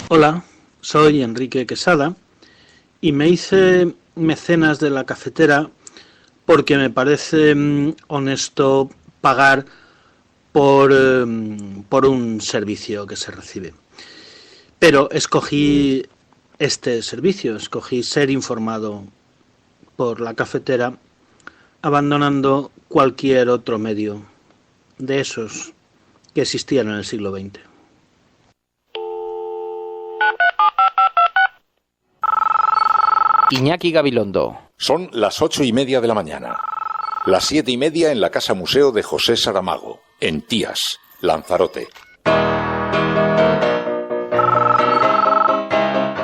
Hola, soy Enrique Quesada y me hice mecenas de la cafetera porque me parece honesto pagar por un servicio que se recibe. Pero escogí este servicio, escogí ser informado por la cafetera, abandonando cualquier otro medio de esos que existían en el siglo XX. Iñaki Gabilondo. Son las 8:30 de la mañana. Las 7:30 en la Casa Museo de José Saramago, en Tías, Lanzarote.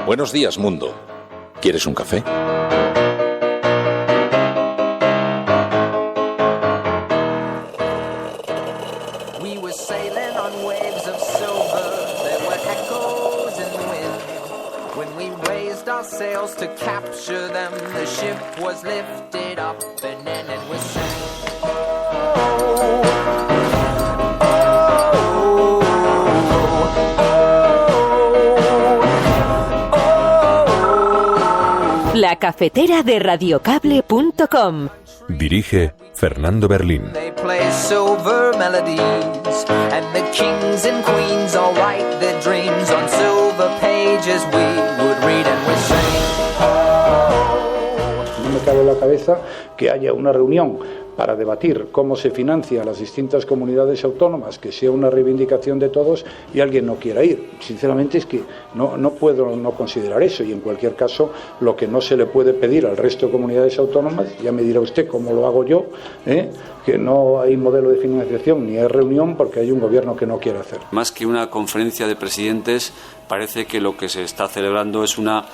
Buenos días, mundo. ¿Quieres un café? Sails to capture them, the ship was lifted up and then it was sank. La cafetera de radiocable.com. Dirige Fernando Berlín. They play silver melodies and the kings and queens all write their dreams on silver pages we would read and we sing. No me cabe en la cabeza que haya una reunión para debatir cómo se financian las distintas comunidades autónomas, que sea una reivindicación de todos y alguien no quiera ir. Sinceramente es que no puedo no considerar eso, y en cualquier caso lo que no se le puede pedir al resto de comunidades autónomas, ya me dirá usted cómo lo hago yo, que no hay modelo de financiación ni hay reunión porque hay un gobierno que no quiere hacer. Más que una conferencia de presidentes, parece que lo que se está celebrando es una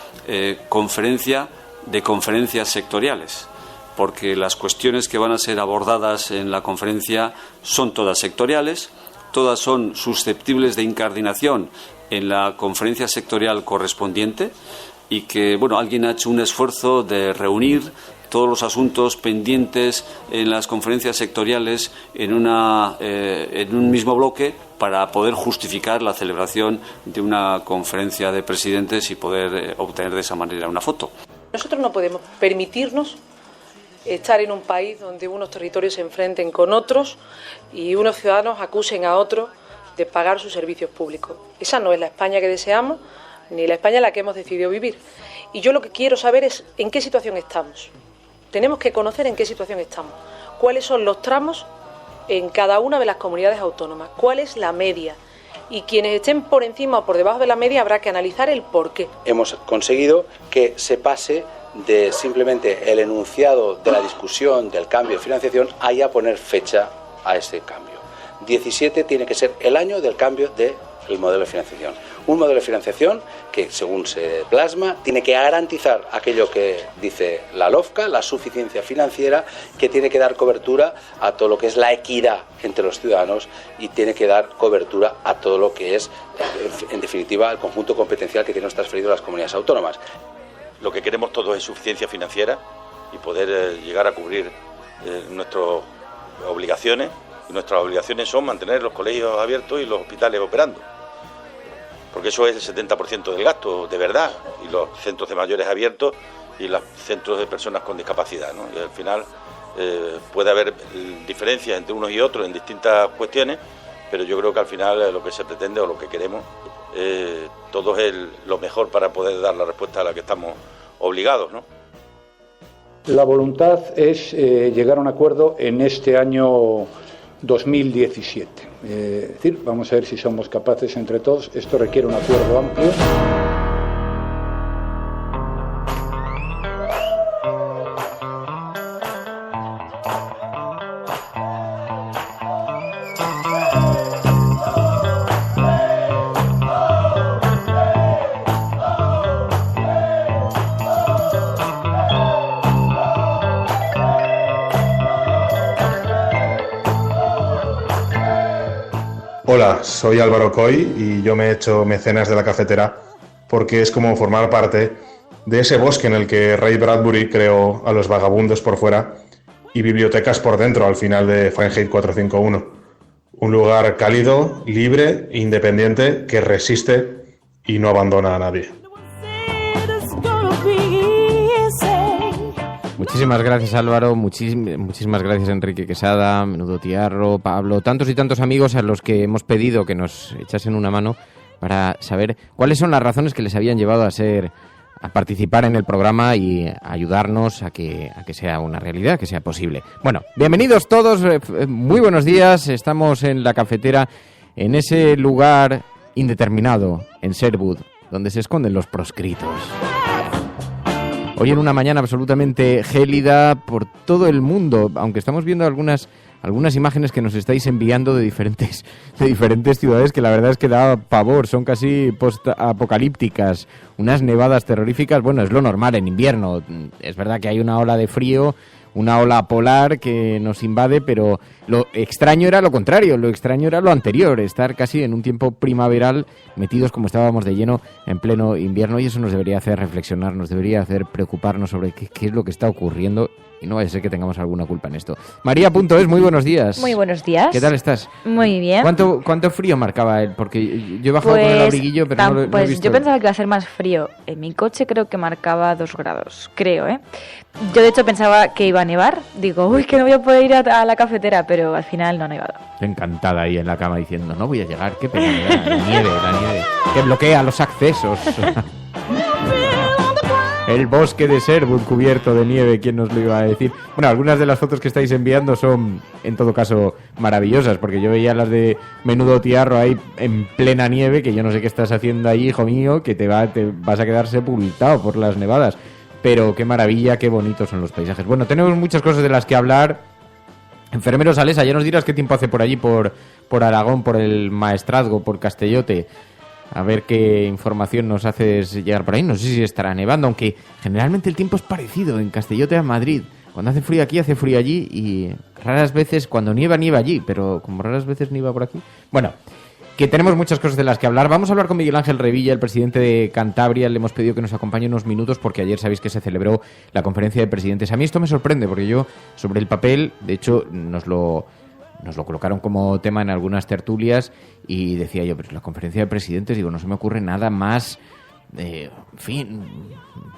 conferencia de conferencias sectoriales, porque las cuestiones que van a ser abordadas en la conferencia son todas sectoriales, todas son susceptibles de incardinación en la conferencia sectorial correspondiente, y que alguien ha hecho un esfuerzo de reunir todos los asuntos pendientes en las conferencias sectoriales en un mismo bloque para poder justificar la celebración de una conferencia de presidentes y poder obtener de esa manera una foto. Nosotros no podemos permitirnos estar en un país donde unos territorios se enfrenten con otros y unos ciudadanos acusen a otros de pagar sus servicios públicos. Esa no es la España que deseamos, ni la España en la que hemos decidido vivir. Y yo lo que quiero saber es en qué situación estamos. Tenemos que conocer en qué situación estamos, cuáles son los tramos en cada una de las comunidades autónomas, cuál es la media. Y quienes estén por encima o por debajo de la media habrá que analizar el porqué. Hemos conseguido que se pase de simplemente el enunciado de la discusión del cambio de financiación a ya poner fecha a ese cambio. 17 tiene que ser el año del cambio del modelo de financiación. Un modelo de financiación que, según se plasma, tiene que garantizar aquello que dice la LOFCA, la suficiencia financiera, que tiene que dar cobertura a todo lo que es la equidad entre los ciudadanos y tiene que dar cobertura a todo lo que es, en definitiva, el conjunto competencial que tienen transferido las comunidades autónomas. Lo que queremos todos es suficiencia financiera y poder llegar a cubrir nuestras obligaciones. Y nuestras obligaciones son mantener los colegios abiertos y los hospitales operando, porque eso es el 70% del gasto, de verdad, y los centros de mayores abiertos y los centros de personas con discapacidad, ¿no? Y al final puede haber diferencias entre unos y otros en distintas cuestiones, pero yo creo que al final lo que se pretende o lo que queremos todo es lo mejor para poder dar la respuesta a la que estamos obligados, ¿no? La voluntad es llegar a un acuerdo en este año 2017. Es decir, vamos a ver si somos capaces entre todos. Esto requiere un acuerdo amplio. Hola, soy Álvaro Coy y yo me he hecho mecenas de la cafetera porque es como formar parte de ese bosque en el que Ray Bradbury creó a los vagabundos por fuera y bibliotecas por dentro al final de Fahrenheit 451. Un lugar cálido, libre, independiente, que resiste y no abandona a nadie. Muchísimas gracias, Álvaro, muchísimas gracias, Enrique Quesada, Menudo Tiarro, Pablo, tantos y tantos amigos a los que hemos pedido que nos echasen una mano para saber cuáles son las razones que les habían llevado a participar en el programa y ayudarnos a que sea una realidad, que sea posible. Bueno, bienvenidos todos, muy buenos días, estamos en la cafetera, en ese lugar indeterminado, en Sherwood, donde se esconden los proscritos. Hoy en una mañana absolutamente gélida por todo el mundo, aunque estamos viendo algunas imágenes que nos estáis enviando de diferentes ciudades que la verdad es que da pavor, son casi post-apocalípticas, unas nevadas terroríficas. Bueno, es lo normal en invierno, es verdad que hay una ola de frío, una ola polar que nos invade, pero lo extraño era lo contrario, lo extraño era lo anterior, estar casi en un tiempo primaveral metidos como estábamos de lleno en pleno invierno, y eso nos debería hacer reflexionar, nos debería hacer preocuparnos sobre qué es lo que está ocurriendo, y no vaya a ser que tengamos alguna culpa en esto. María.es, muy buenos días. Muy buenos días. ¿Qué tal estás? Muy bien. ¿Cuánto frío marcaba él? Porque yo he bajado con el abriguillo, pero no lo he visto. Yo pensaba que iba a ser más frío. En mi coche creo que marcaba 2 grados, creo, ¿eh? Yo de hecho pensaba que iba a nevar. Digo, uy, que no voy a poder ir a la cafetera, pero al final no ha nevado. Encantada ahí en la cama diciendo, no voy a llegar, qué pena me da, la nieve, que bloquea los accesos. El bosque de Sherwood cubierto de nieve, ¿quién nos lo iba a decir? Bueno, algunas de las fotos que estáis enviando son, en todo caso, maravillosas, porque yo veía las de Menudo Tiarro ahí en plena nieve, que yo no sé qué estás haciendo ahí, hijo mío, que te vas a quedar sepultado por las nevadas. Pero qué maravilla, qué bonitos son los paisajes. Bueno, tenemos muchas cosas de las que hablar. Enfermero Salesa, ya nos dirás qué tiempo hace por allí, por Aragón, por el Maestrazgo, por Castellote. A ver qué información nos haces llegar por ahí. No sé si estará nevando, aunque generalmente el tiempo es parecido en Castellote a Madrid. Cuando hace frío aquí, hace frío allí, y raras veces, cuando nieva allí, pero como raras veces nieva por aquí. Bueno, que tenemos muchas cosas de las que hablar. Vamos a hablar con Miguel Ángel Revilla, el presidente de Cantabria. Le hemos pedido que nos acompañe unos minutos porque ayer sabéis que se celebró la conferencia de presidentes. A mí esto me sorprende porque yo, sobre el papel, de hecho, nos lo colocaron como tema en algunas tertulias y decía yo, pero la conferencia de presidentes, digo, no se me ocurre nada más, en fin,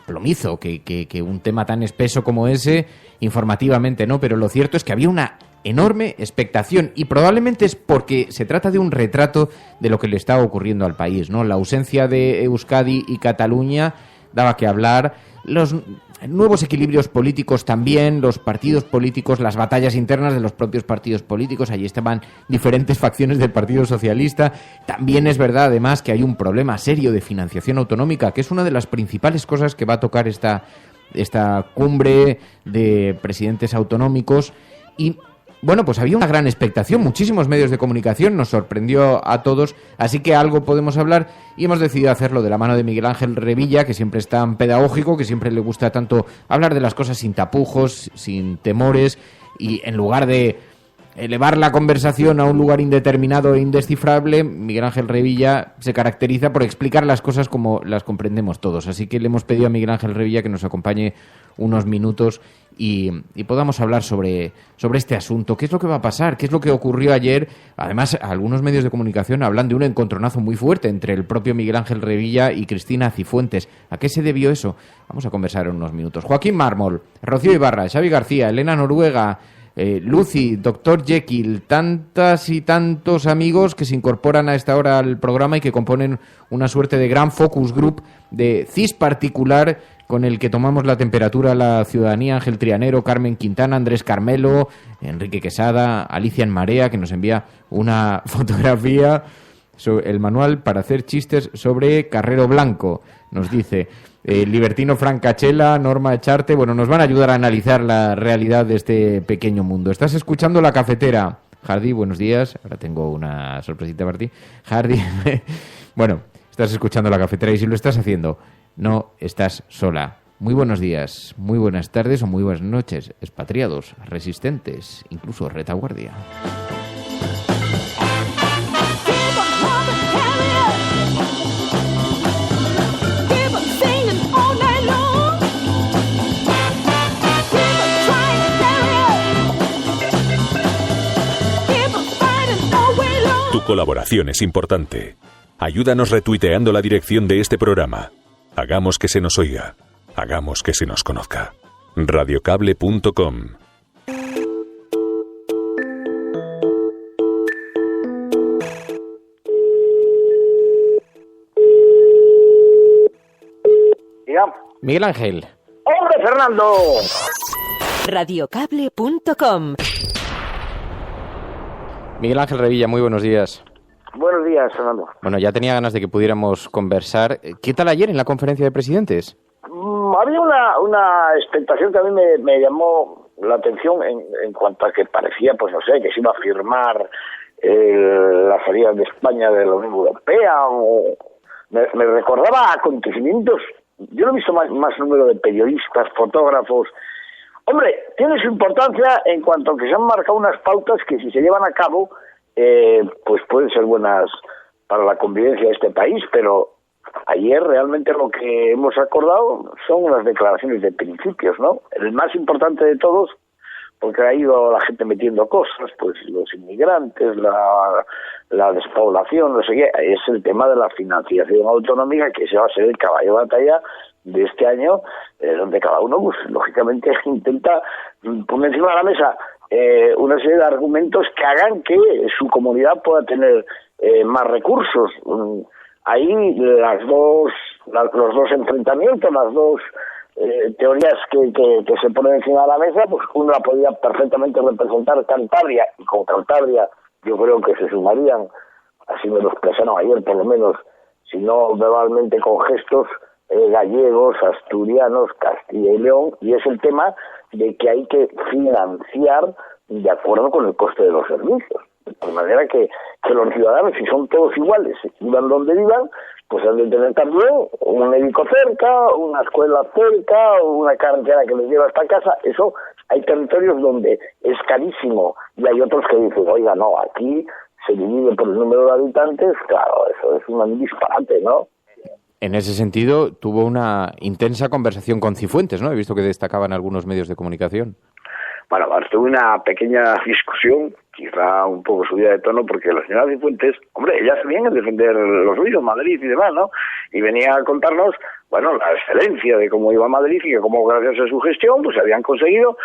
plomizo que un tema tan espeso como ese, informativamente, ¿no? Pero lo cierto es que había una enorme expectación y probablemente es porque se trata de un retrato de lo que le está ocurriendo al país, ¿no? La ausencia de Euskadi y Cataluña daba que hablar, los nuevos equilibrios políticos también, los partidos políticos, las batallas internas de los propios partidos políticos, allí estaban diferentes facciones del Partido Socialista. También es verdad, además, que hay un problema serio de financiación autonómica, que es una de las principales cosas que va a tocar esta cumbre de presidentes autonómicos. Y bueno, pues había una gran expectación, muchísimos medios de comunicación, nos sorprendió a todos, así que algo podemos hablar y hemos decidido hacerlo de la mano de Miguel Ángel Revilla, que siempre es tan pedagógico, que siempre le gusta tanto hablar de las cosas sin tapujos, sin temores, y en lugar de elevar la conversación a un lugar indeterminado e indescifrable, Miguel Ángel Revilla se caracteriza por explicar las cosas como las comprendemos todos, así que le hemos pedido a Miguel Ángel Revilla que nos acompañe unos minutos y podamos hablar sobre este asunto. ¿Qué es lo que va a pasar? ¿Qué es lo que ocurrió ayer? Además, algunos medios de comunicación hablan de un encontronazo muy fuerte entre el propio Miguel Ángel Revilla y Cristina Cifuentes. ¿A qué se debió eso? Vamos a conversar en unos minutos. Joaquín Mármol, Rocío Ibarra, Xavi García, Elena Noruega, Lucy, Dr. Jekyll, tantas y tantos amigos que se incorporan a esta hora al programa y que componen una suerte de gran focus group de CIS particular con el que tomamos la temperatura a la ciudadanía. Ángel Trianero, Carmen Quintana, Andrés Carmelo, Enrique Quesada, Alicia en Marea, que nos envía una fotografía sobre el manual para hacer chistes sobre Carrero Blanco, nos dice. Libertino Francachela, Norma Echarte, bueno, nos van a ayudar a analizar la realidad de este pequeño mundo. Estás escuchando La Cafetera. Hardy, buenos días. Ahora tengo una sorpresita para ti. Hardy, bueno, estás escuchando La Cafetera y si lo estás haciendo, no estás sola. Muy buenos días, muy buenas tardes o muy buenas noches, expatriados, resistentes, incluso retaguardia. Tu colaboración es importante. Ayúdanos retuiteando la dirección de este programa. Hagamos que se nos oiga. Hagamos que se nos conozca. Radiocable.com. Miguel Ángel. ¡Hombre, Fernando! Radiocable.com. Miguel Ángel Revilla, muy buenos días. Buenos días, Fernando. Bueno, ya tenía ganas de que pudiéramos conversar. ¿Qué tal ayer en la conferencia de presidentes? Había una expectación que a mí me llamó la atención en cuanto a que parecía, pues no sé, que se iba a firmar la salida de España de la Unión Europea. Me recordaba acontecimientos. Yo no he visto más número de periodistas, fotógrafos. Hombre, tiene su importancia en cuanto a que se han marcado unas pautas que si se llevan a cabo, pues pueden ser buenas para la convivencia de este país, pero ayer realmente lo que hemos acordado son las declaraciones de principios, ¿no? El más importante de todos, porque ha ido la gente metiendo cosas, pues los inmigrantes, la despoblación, no sé qué, es el tema de la financiación autonómica, que se va a ser el caballo de batalla de este año, donde cada uno, pues lógicamente, intenta poner encima de la mesa una serie de argumentos que hagan que su comunidad pueda tener más recursos. Ahí los dos enfrentamientos, las dos teorías que se ponen encima de la mesa, pues una podría perfectamente representar Cantabria, y con Cantabria yo creo que se sumarían, así me lo expresaron ayer por lo menos, si no verbalmente con gestos, gallegos, asturianos, Castilla y León, y es el tema de que hay que financiar de acuerdo con el coste de los servicios. De manera que los ciudadanos, si son todos iguales, vivan donde vivan, pues han de tener también un médico cerca, una escuela cerca, una carretera que les lleva hasta casa. Eso, hay territorios donde es carísimo y hay otros que dicen, oiga, no, aquí se divide por el número de habitantes. Claro, eso es un disparate, ¿no? En ese sentido, tuvo una intensa conversación con Cifuentes, ¿no? He visto que destacaban algunos medios de comunicación. Bueno, tuve una pequeña discusión, quizá un poco subida de tono, porque la señora Cifuentes, hombre, ella se viene a defender los suyos, Madrid y demás, ¿no? Y venía a contarnos, bueno, la excelencia de cómo iba Madrid y que cómo gracias a su gestión pues habían conseguido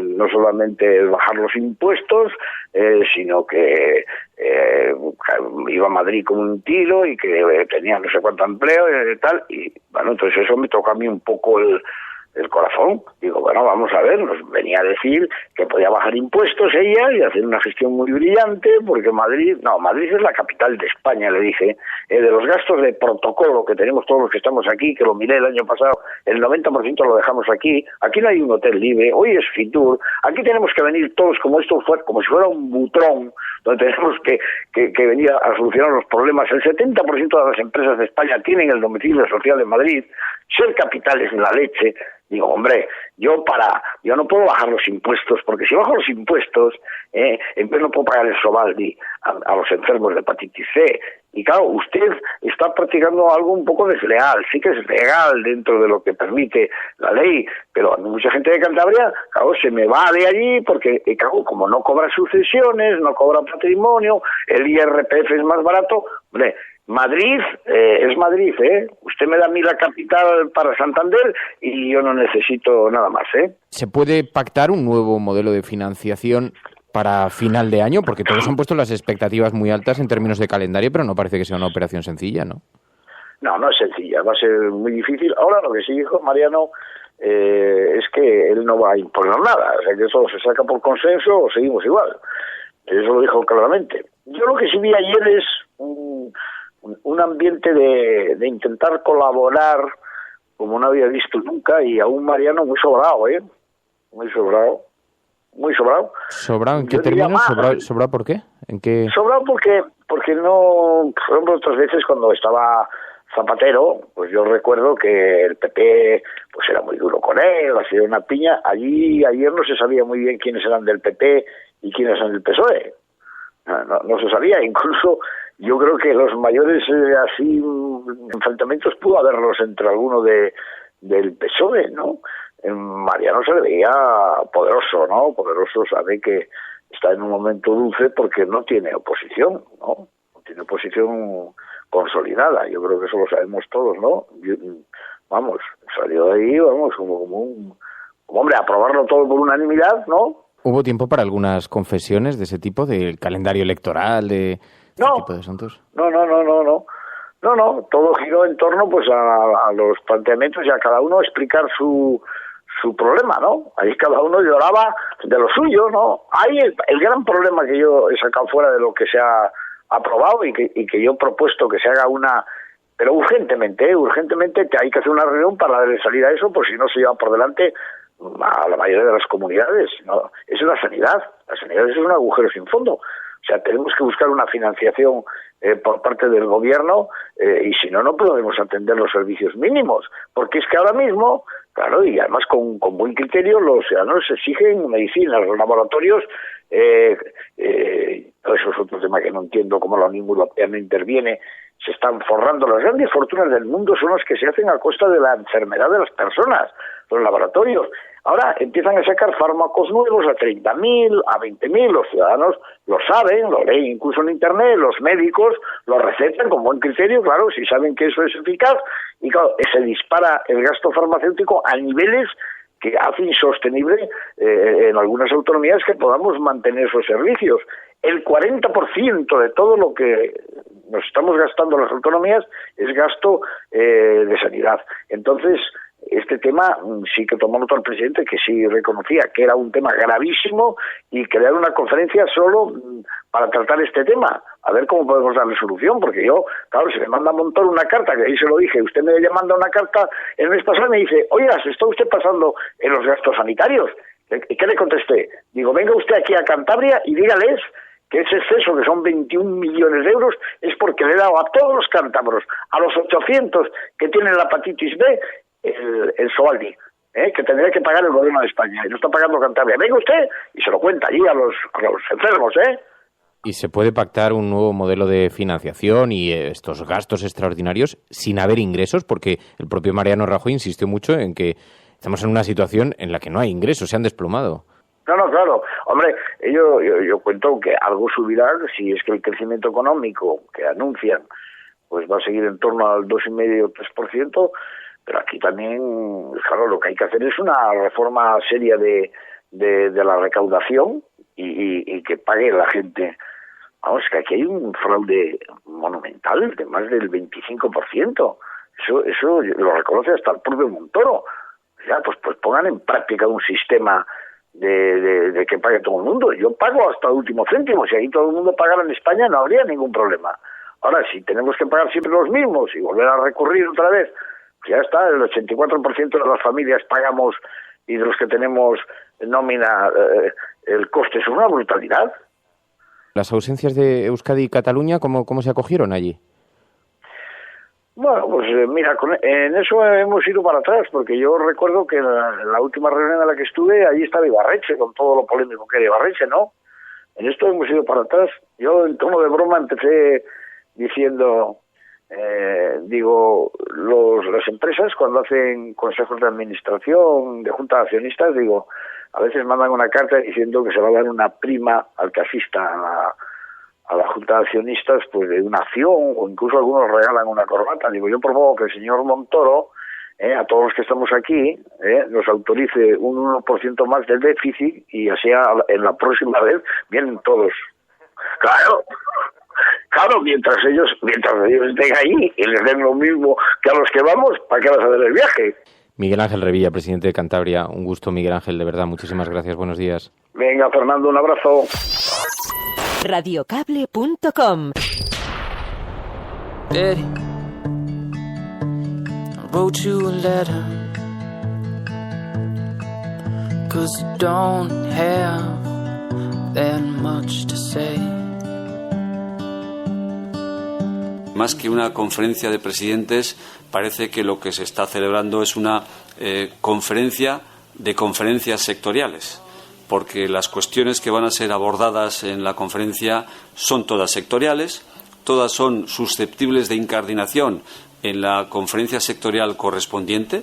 no solamente bajar los impuestos, sino que iba a Madrid como un tiro y que tenía no sé cuánto empleo y tal, y bueno, entonces eso me toca a mí un poco el corazón. Digo, bueno, vamos a ver, nos venía a decir que podía bajar impuestos ella y hacer una gestión muy brillante, porque Madrid es la capital de España, le dije, de los gastos de protocolo que tenemos todos los que estamos aquí, que lo miré el año pasado, el 90% lo dejamos aquí no hay un hotel libre, hoy es Fitur, aquí tenemos que venir todos como si fuera un butrón, donde tenemos que venir a solucionar los problemas. El 70% de las empresas de España tienen el domicilio social en Madrid, ser capital es la leche. Digo, hombre, yo no puedo bajar los impuestos, porque si bajo los impuestos, en vez no puedo pagar el Sovaldi a los enfermos de hepatitis C. Y claro, usted está practicando algo un poco desleal. Sí que es legal dentro de lo que permite la ley, pero a mucha gente de Cantabria, claro, se me va de allí porque, claro, como no cobra sucesiones, no cobra patrimonio, el IRPF es más barato, hombre. Madrid es Madrid, ¿eh? Usted me da a mí la capital para Santander y yo no necesito nada más, ¿eh? ¿Se puede pactar un nuevo modelo de financiación para final de año? Porque todos han puesto las expectativas muy altas en términos de calendario, pero no parece que sea una operación sencilla, ¿no? No es sencilla, va a ser muy difícil. Ahora lo que sí dijo Mariano es que él no va a imponer nada, o sea que eso se saca por consenso o seguimos igual. Eso lo dijo claramente. Yo lo que sí vi ayer es un ambiente de intentar colaborar como no había visto nunca, y a un Mariano muy sobrado, muy sobrado. ¿Sobrado en qué términos? ¿Sobrado por qué? ¿En qué? Sobrado porque no, por ejemplo, otras veces cuando estaba Zapatero, pues yo recuerdo que el PP pues era muy duro con él, hacía una piña. Ayer no se sabía muy bien quiénes eran del PP y quiénes eran del PSOE. No se sabía, incluso yo creo que los mayores así enfrentamientos pudo haberlos entre alguno del PSOE, ¿no? Mariano se le veía poderoso, ¿no? Poderoso, sabe que está en un momento dulce porque no tiene oposición, ¿no? No tiene oposición consolidada. Yo creo que eso lo sabemos todos, ¿no? Salió de ahí, como hombre, aprobarlo todo por unanimidad, ¿no? ¿Hubo tiempo para algunas confesiones de ese tipo, del calendario electoral, de este tipo de asuntos? No, todo giró en torno pues a los planteamientos y a cada uno explicar su problema, ¿no? Ahí cada uno lloraba de lo suyo, ¿no? Ahí el gran problema que yo he sacado fuera de lo que se ha aprobado y que yo he propuesto que se haga pero urgentemente que hay que hacer una reunión para darle salida a eso, por si no se lleva por delante a la mayoría de las comunidades, ¿no? Es la sanidad. La sanidad es un agujero sin fondo. O sea, tenemos que buscar una financiación por parte del gobierno y si no podemos atender los servicios mínimos. Porque es que ahora mismo, claro, y además con buen criterio, los ciudadanos exigen medicina, los laboratorios. Eso es otro tema que no entiendo cómo la Unión Europea no interviene. Se están forrando. Las grandes fortunas del mundo son las que se hacen a costa de la enfermedad de las personas, los laboratorios. Ahora empiezan a sacar fármacos nuevos a 30.000, a 20.000, los ciudadanos lo saben, lo leen incluso en Internet, los médicos lo recetan con buen criterio, claro, si saben que eso es eficaz, y claro, se dispara el gasto farmacéutico a niveles que hace insostenible en algunas autonomías que podamos mantener esos servicios. El 40% de todo lo que nos estamos gastando las autonomías es gasto de sanidad. Entonces, este tema sí que tomó nota el presidente, que sí reconocía que era un tema gravísimo y crear una conferencia solo para tratar este tema, a ver cómo podemos darle solución, porque yo, claro, se me manda a Montoro una carta, que ahí se lo dije, usted me manda una carta el mes pasado y me dice, oiga, ¿se está usted pasando en los gastos sanitarios? ¿Y qué le contesté? Digo, venga usted aquí a Cantabria y dígales que ese exceso, que son 21 millones de euros, es porque le he dado a todos los cántabros, a los 800 que tienen la hepatitis B, el Sovaldi, que tendría que pagar el gobierno de España, y no está pagando Cantabria. Venga usted y se lo cuenta allí a los enfermos, ¿Y se puede pactar un nuevo modelo de financiación y estos gastos extraordinarios sin haber ingresos? Porque el propio Mariano Rajoy insistió mucho en que estamos en una situación en la que no hay ingresos, se han desplomado. No, claro. Hombre, yo cuento que algo subirá si es que el crecimiento económico que anuncian pues va a seguir en torno al 2,5 o 3%, pero aquí también, claro, lo que hay que hacer es una reforma seria de la recaudación y que pague la gente. Vamos, que aquí hay un fraude monumental de más del 25%. Eso lo reconoce hasta el propio Montoro. Ya, pues pongan en práctica un sistema de que pague todo el mundo. Yo pago hasta el último céntimo. Si ahí todo el mundo pagara en España no habría ningún problema. Ahora, si tenemos que pagar siempre los mismos y volver a recurrir otra vez, ya está, el 84% de las familias pagamos y de los que tenemos nómina, el coste es una brutalidad. ¿Las ausencias de Euskadi y Cataluña cómo se acogieron allí? Bueno, pues mira, en eso hemos ido para atrás, porque yo recuerdo que en la última reunión en la que estuve, allí estaba Ibarretxe, con todo lo polémico que era Ibarretxe, ¿no? En esto hemos ido para atrás. Yo, en tono de broma, empecé diciendo, las empresas cuando hacen consejos de administración, de junta de accionistas, a veces mandan una carta diciendo que se va a dar una prima al que asista a la junta de accionistas, pues de una acción, o incluso algunos regalan una corbata. Yo propongo que el señor Montoro, a todos los que estamos aquí, nos autorice un 1% más del déficit y así en la próxima vez vienen todos. Claro, mientras ellos estén ahí y les den lo mismo que a los que vamos, ¿para qué vas a hacer el viaje? Miguel Ángel Revilla, presidente de Cantabria. Un gusto, Miguel Ángel, de verdad. Muchísimas gracias. Buenos días. Venga, Fernando, un abrazo. Radiocable.com. Daddy, I wrote you a letter 'cause you don't have that much to say. Más que una conferencia de presidentes, parece que lo que se está celebrando es una conferencia de conferencias sectoriales, porque las cuestiones que van a ser abordadas en la conferencia son todas sectoriales, todas son susceptibles de incardinación en la conferencia sectorial correspondiente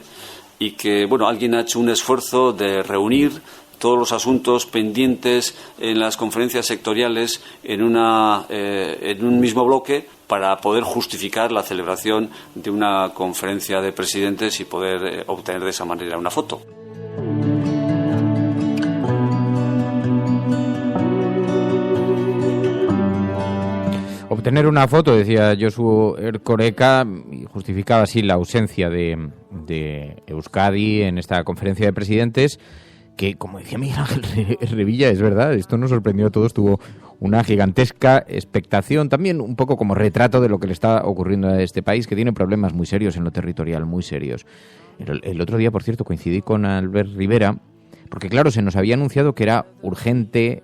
y que, alguien ha hecho un esfuerzo de reunir todos los asuntos pendientes en las conferencias sectoriales en un mismo bloque para poder justificar la celebración de una conferencia de presidentes y poder obtener de esa manera una foto. Obtener una foto, decía Josu Erkoreka, y justificaba así la ausencia de Euskadi en esta conferencia de presidentes, que, como decía Miguel Ángel Revilla, es verdad, esto nos sorprendió a todos, tuvo una gigantesca expectación, también un poco como retrato de lo que le está ocurriendo a este país, que tiene problemas muy serios en lo territorial, muy serios. El otro día, por cierto, coincidí con Albert Rivera, porque claro, se nos había anunciado que era urgente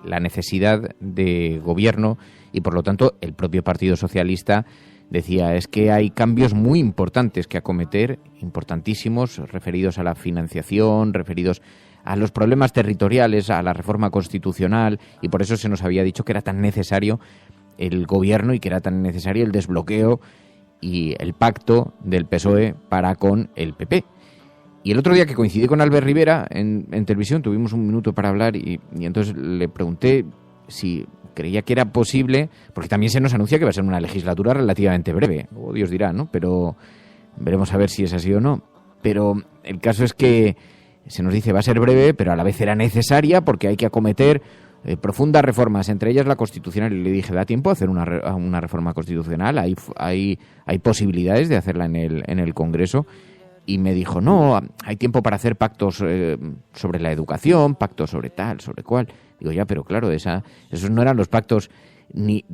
la necesidad de gobierno y por lo tanto el propio Partido Socialista decía, es que hay cambios muy importantes que acometer, importantísimos, referidos a la financiación, referidos a los problemas territoriales, a la reforma constitucional, y por eso se nos había dicho que era tan necesario el gobierno y que era tan necesario el desbloqueo y el pacto del PSOE para con el PP. Y el otro día que coincidí con Albert Rivera en televisión, tuvimos un minuto para hablar y entonces le pregunté si creía que era posible, porque también se nos anuncia que va a ser una legislatura relativamente breve, o Dios dirá, ¿no? Pero veremos a ver si es así o no. Pero el caso es que se nos dice va a ser breve, pero a la vez era necesaria porque hay que acometer profundas reformas, entre ellas la constitucional. Y le dije, ¿da tiempo a hacer una reforma constitucional? ¿Hay posibilidades de hacerla en el Congreso? Y me dijo, no, hay tiempo para hacer pactos sobre la educación, pactos sobre tal, sobre cual. Digo, ya, pero claro, esos no eran los pactos ni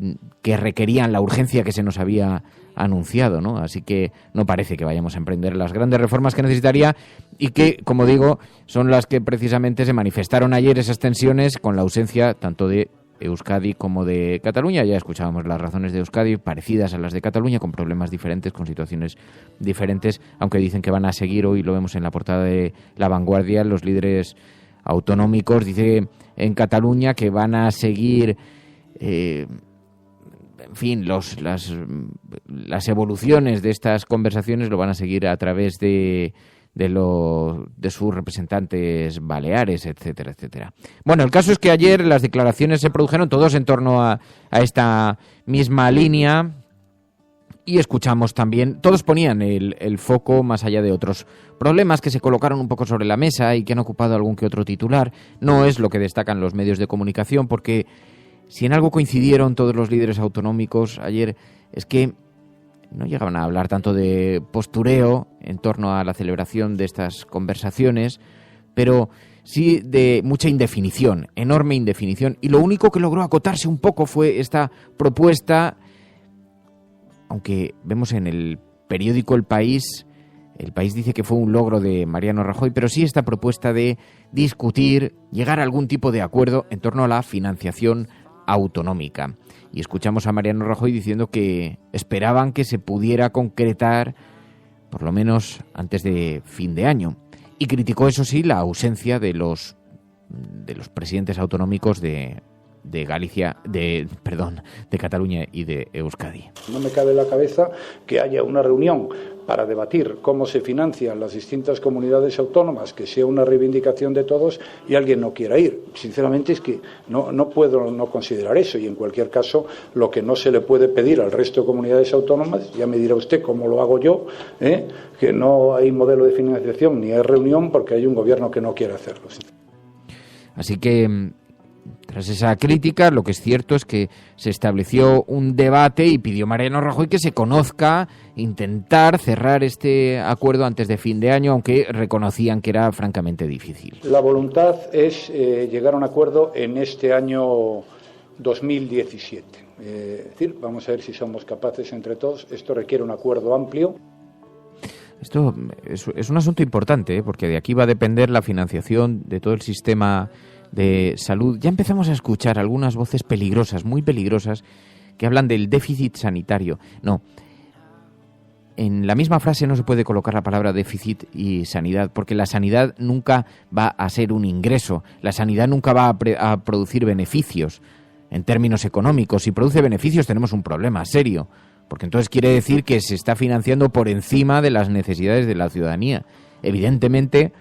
que requerían la urgencia que se nos había anunciado, ¿no? Así que no parece que vayamos a emprender las grandes reformas que necesitaría y que, como digo, son las que precisamente se manifestaron ayer, esas tensiones, con la ausencia tanto de Euskadi como de Cataluña. Ya escuchábamos las razones de Euskadi parecidas a las de Cataluña, con problemas diferentes, con situaciones diferentes, aunque dicen que van a seguir, hoy lo vemos en la portada de La Vanguardia, los líderes autonómicos, dice en Cataluña que van a seguir en fin, las evoluciones de estas conversaciones lo van a seguir a través de sus representantes baleares, etcétera, etcétera. Bueno, el caso es que ayer las declaraciones se produjeron todos en torno a esta misma línea y escuchamos también, todos ponían el foco más allá de otros problemas que se colocaron un poco sobre la mesa y que han ocupado algún que otro titular. No es lo que destacan los medios de comunicación, porque si en algo coincidieron todos los líderes autonómicos ayer es que no llegaban a hablar tanto de postureo en torno a la celebración de estas conversaciones, pero sí de mucha indefinición, enorme indefinición. Y lo único que logró acotarse un poco fue esta propuesta, aunque vemos en el periódico El País dice que fue un logro de Mariano Rajoy, pero sí esta propuesta de discutir, llegar a algún tipo de acuerdo en torno a la financiación autonómica. Y escuchamos a Mariano Rajoy diciendo que esperaban que se pudiera concretar por lo menos antes de fin de año. Y criticó, eso sí, la ausencia de los presidentes autonómicos de Galicia, de Cataluña y de Euskadi. No me cabe en la cabeza que haya una reunión para debatir cómo se financian las distintas comunidades autónomas, que sea una reivindicación de todos y alguien no quiera ir. Sinceramente es que no puedo no considerar eso, y en cualquier caso lo que no se le puede pedir al resto de comunidades autónomas, ya me dirá usted cómo lo hago yo, que no hay modelo de financiación ni hay reunión porque hay un gobierno que no quiere hacerlo. Así que tras esa crítica, lo que es cierto es que se estableció un debate y pidió Mariano Rajoy que se conozca, intentar cerrar este acuerdo antes de fin de año, aunque reconocían que era francamente difícil. La voluntad es llegar a un acuerdo en este año 2017. Es decir, vamos a ver si somos capaces entre todos. Esto requiere un acuerdo amplio. Esto es un asunto importante, porque de aquí va a depender la financiación de todo el sistema de salud. Ya empezamos a escuchar algunas voces peligrosas, muy peligrosas, que hablan del déficit sanitario. No, en la misma frase no se puede colocar la palabra déficit y sanidad, porque la sanidad nunca va a ser un ingreso, la sanidad nunca va a producir beneficios en términos económicos. Si produce beneficios tenemos un problema serio, porque entonces quiere decir que se está financiando por encima de las necesidades de la ciudadanía. Evidentemente,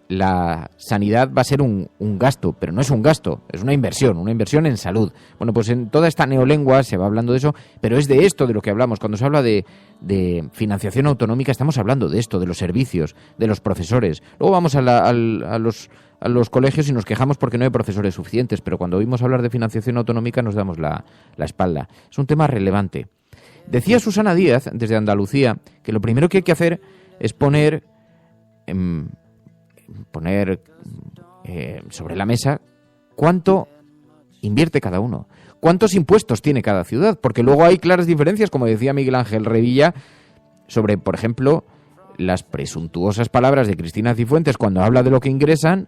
la sanidad va a ser un gasto, pero no es un gasto, es una inversión en salud. Bueno, pues en toda esta neolengua se va hablando de eso, pero es de esto de lo que hablamos. Cuando se habla de financiación autonómica, estamos hablando de esto, de los servicios, de los profesores. Luego vamos a los colegios y nos quejamos porque no hay profesores suficientes, pero cuando oímos hablar de financiación autonómica nos damos la espalda. Es un tema relevante. Decía Susana Díaz, desde Andalucía, que lo primero que hay que hacer es poner sobre la mesa cuánto invierte cada uno, cuántos impuestos tiene cada ciudad, porque luego hay claras diferencias, como decía Miguel Ángel Revilla, sobre, por ejemplo, las presuntuosas palabras de Cristina Cifuentes cuando habla de lo que ingresan,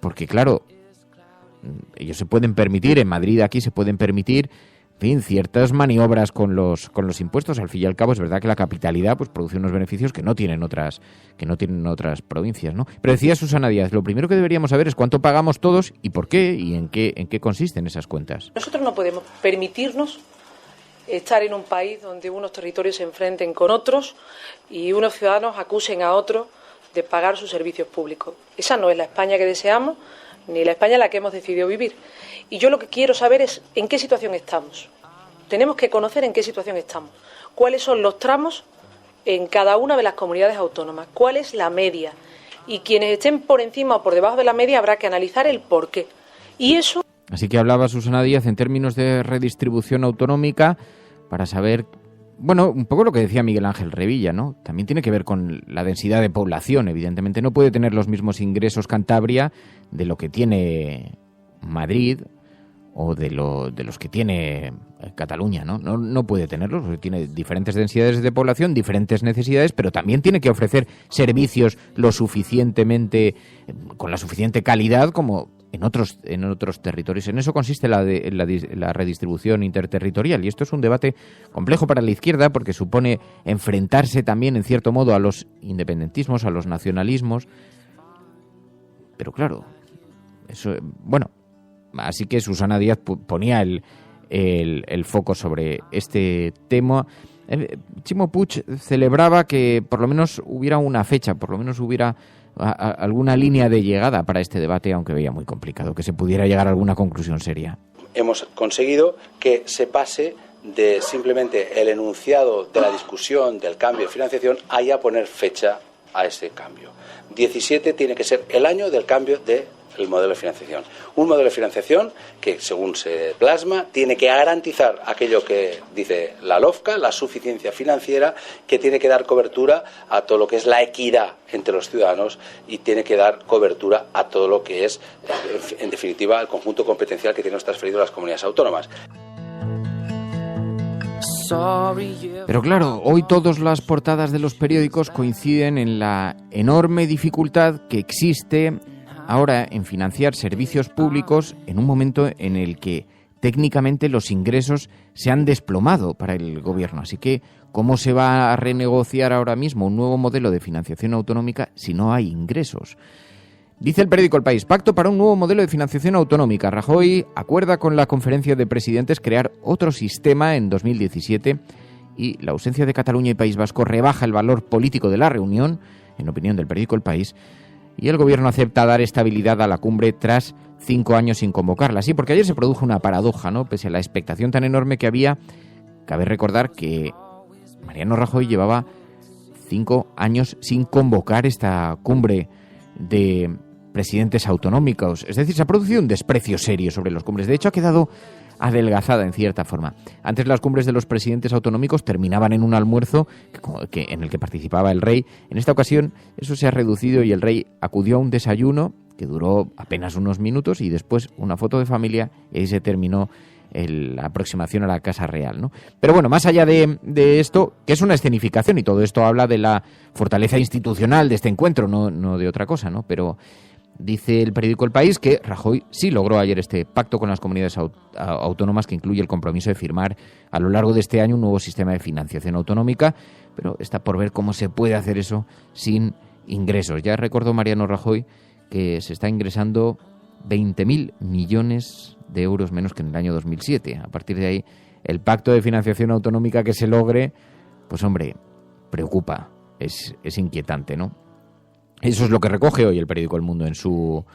porque claro, ellos se pueden permitir, en Madrid aquí se pueden permitir, en fin, ciertas maniobras con los impuestos. Al fin y al cabo es verdad que la capitalidad pues produce unos beneficios que no tienen otras provincias, ¿no? Pero decía Susana Díaz, lo primero que deberíamos saber es cuánto pagamos todos y por qué y en qué consisten esas cuentas. Nosotros no podemos permitirnos estar en un país donde unos territorios se enfrenten con otros y unos ciudadanos acusen a otros de pagar sus servicios públicos. Esa no es la España que deseamos, ni la España en la que hemos decidido vivir. Y yo lo que quiero saber es en qué situación estamos. Tenemos que conocer en qué situación estamos. Cuáles son los tramos en cada una de las comunidades autónomas. Cuál es la media. Y quienes estén por encima o por debajo de la media habrá que analizar el porqué. Y eso... Así que hablaba Susana Díaz en términos de redistribución autonómica para saber... Bueno, un poco lo que decía Miguel Ángel Revilla, ¿no? También tiene que ver con la densidad de población. Evidentemente no puede tener los mismos ingresos Cantabria de lo que tiene Madrid o de los que tiene Cataluña, ¿no? No puede tenerlos, porque tiene diferentes densidades de población, diferentes necesidades, pero también tiene que ofrecer servicios con la suficiente calidad como en otros territorios. En eso consiste la redistribución interterritorial, y esto es un debate complejo para la izquierda porque supone enfrentarse también, en cierto modo, a los independentismos, a los nacionalismos. Pero claro, eso, bueno, así que Susana Díaz ponía el foco sobre este tema. Chimo Puig celebraba que por lo menos hubiera una fecha, por lo menos hubiera alguna línea de llegada para este debate, aunque veía muy complicado que se pudiera llegar a alguna conclusión seria. Hemos conseguido que se pase de simplemente el enunciado de la discusión del cambio de financiación a ya poner fecha a ese cambio. 17 tiene que ser el año del cambio del modelo de financiación. Un modelo de financiación que, según se plasma, tiene que garantizar aquello que dice la LOFCA, la suficiencia financiera, que tiene que dar cobertura a todo lo que es la equidad entre los ciudadanos y tiene que dar cobertura a todo lo que es, en definitiva, el conjunto competencial que tienen transferido las comunidades autónomas. Pero claro, hoy todas las portadas de los periódicos coinciden en la enorme dificultad que existe ahora en financiar servicios públicos en un momento en el que técnicamente los ingresos se han desplomado para el gobierno. Así que, ¿cómo se va a renegociar ahora mismo un nuevo modelo de financiación autonómica si no hay ingresos? Dice el periódico El País, pacto para un nuevo modelo de financiación autonómica. Rajoy acuerda con la conferencia de presidentes crear otro sistema en 2017 y la ausencia de Cataluña y País Vasco rebaja el valor político de la reunión, en opinión del periódico El País, y el gobierno acepta dar estabilidad a la cumbre tras 5 años sin convocarla. Sí, porque ayer se produjo una paradoja, ¿no? Pese a la expectación tan enorme que había, cabe recordar que Mariano Rajoy llevaba 5 años sin convocar esta cumbre de presidentes autonómicos. Es decir, se ha producido un desprecio serio sobre las cumbres. De hecho, ha quedado adelgazada en cierta forma. Antes las cumbres de los presidentes autonómicos terminaban en un almuerzo en el que participaba el rey. En esta ocasión eso se ha reducido y el rey acudió a un desayuno que duró apenas unos minutos y después una foto de familia y ahí se terminó la aproximación a la Casa Real, ¿no? Pero bueno, más allá de esto, que es una escenificación y todo esto habla de la fortaleza institucional de este encuentro, no de otra cosa, ¿no? Pero dice el periódico El País que Rajoy sí logró ayer este pacto con las comunidades autónomas que incluye el compromiso de firmar a lo largo de este año un nuevo sistema de financiación autonómica, pero está por ver cómo se puede hacer eso sin ingresos. Ya recordó Mariano Rajoy que se está ingresando 20.000 millones de euros menos que en el año 2007. A partir de ahí, el pacto de financiación autonómica que se logre, pues hombre, preocupa, es inquietante, ¿no? Eso es lo que recoge hoy el periódico El Mundo en su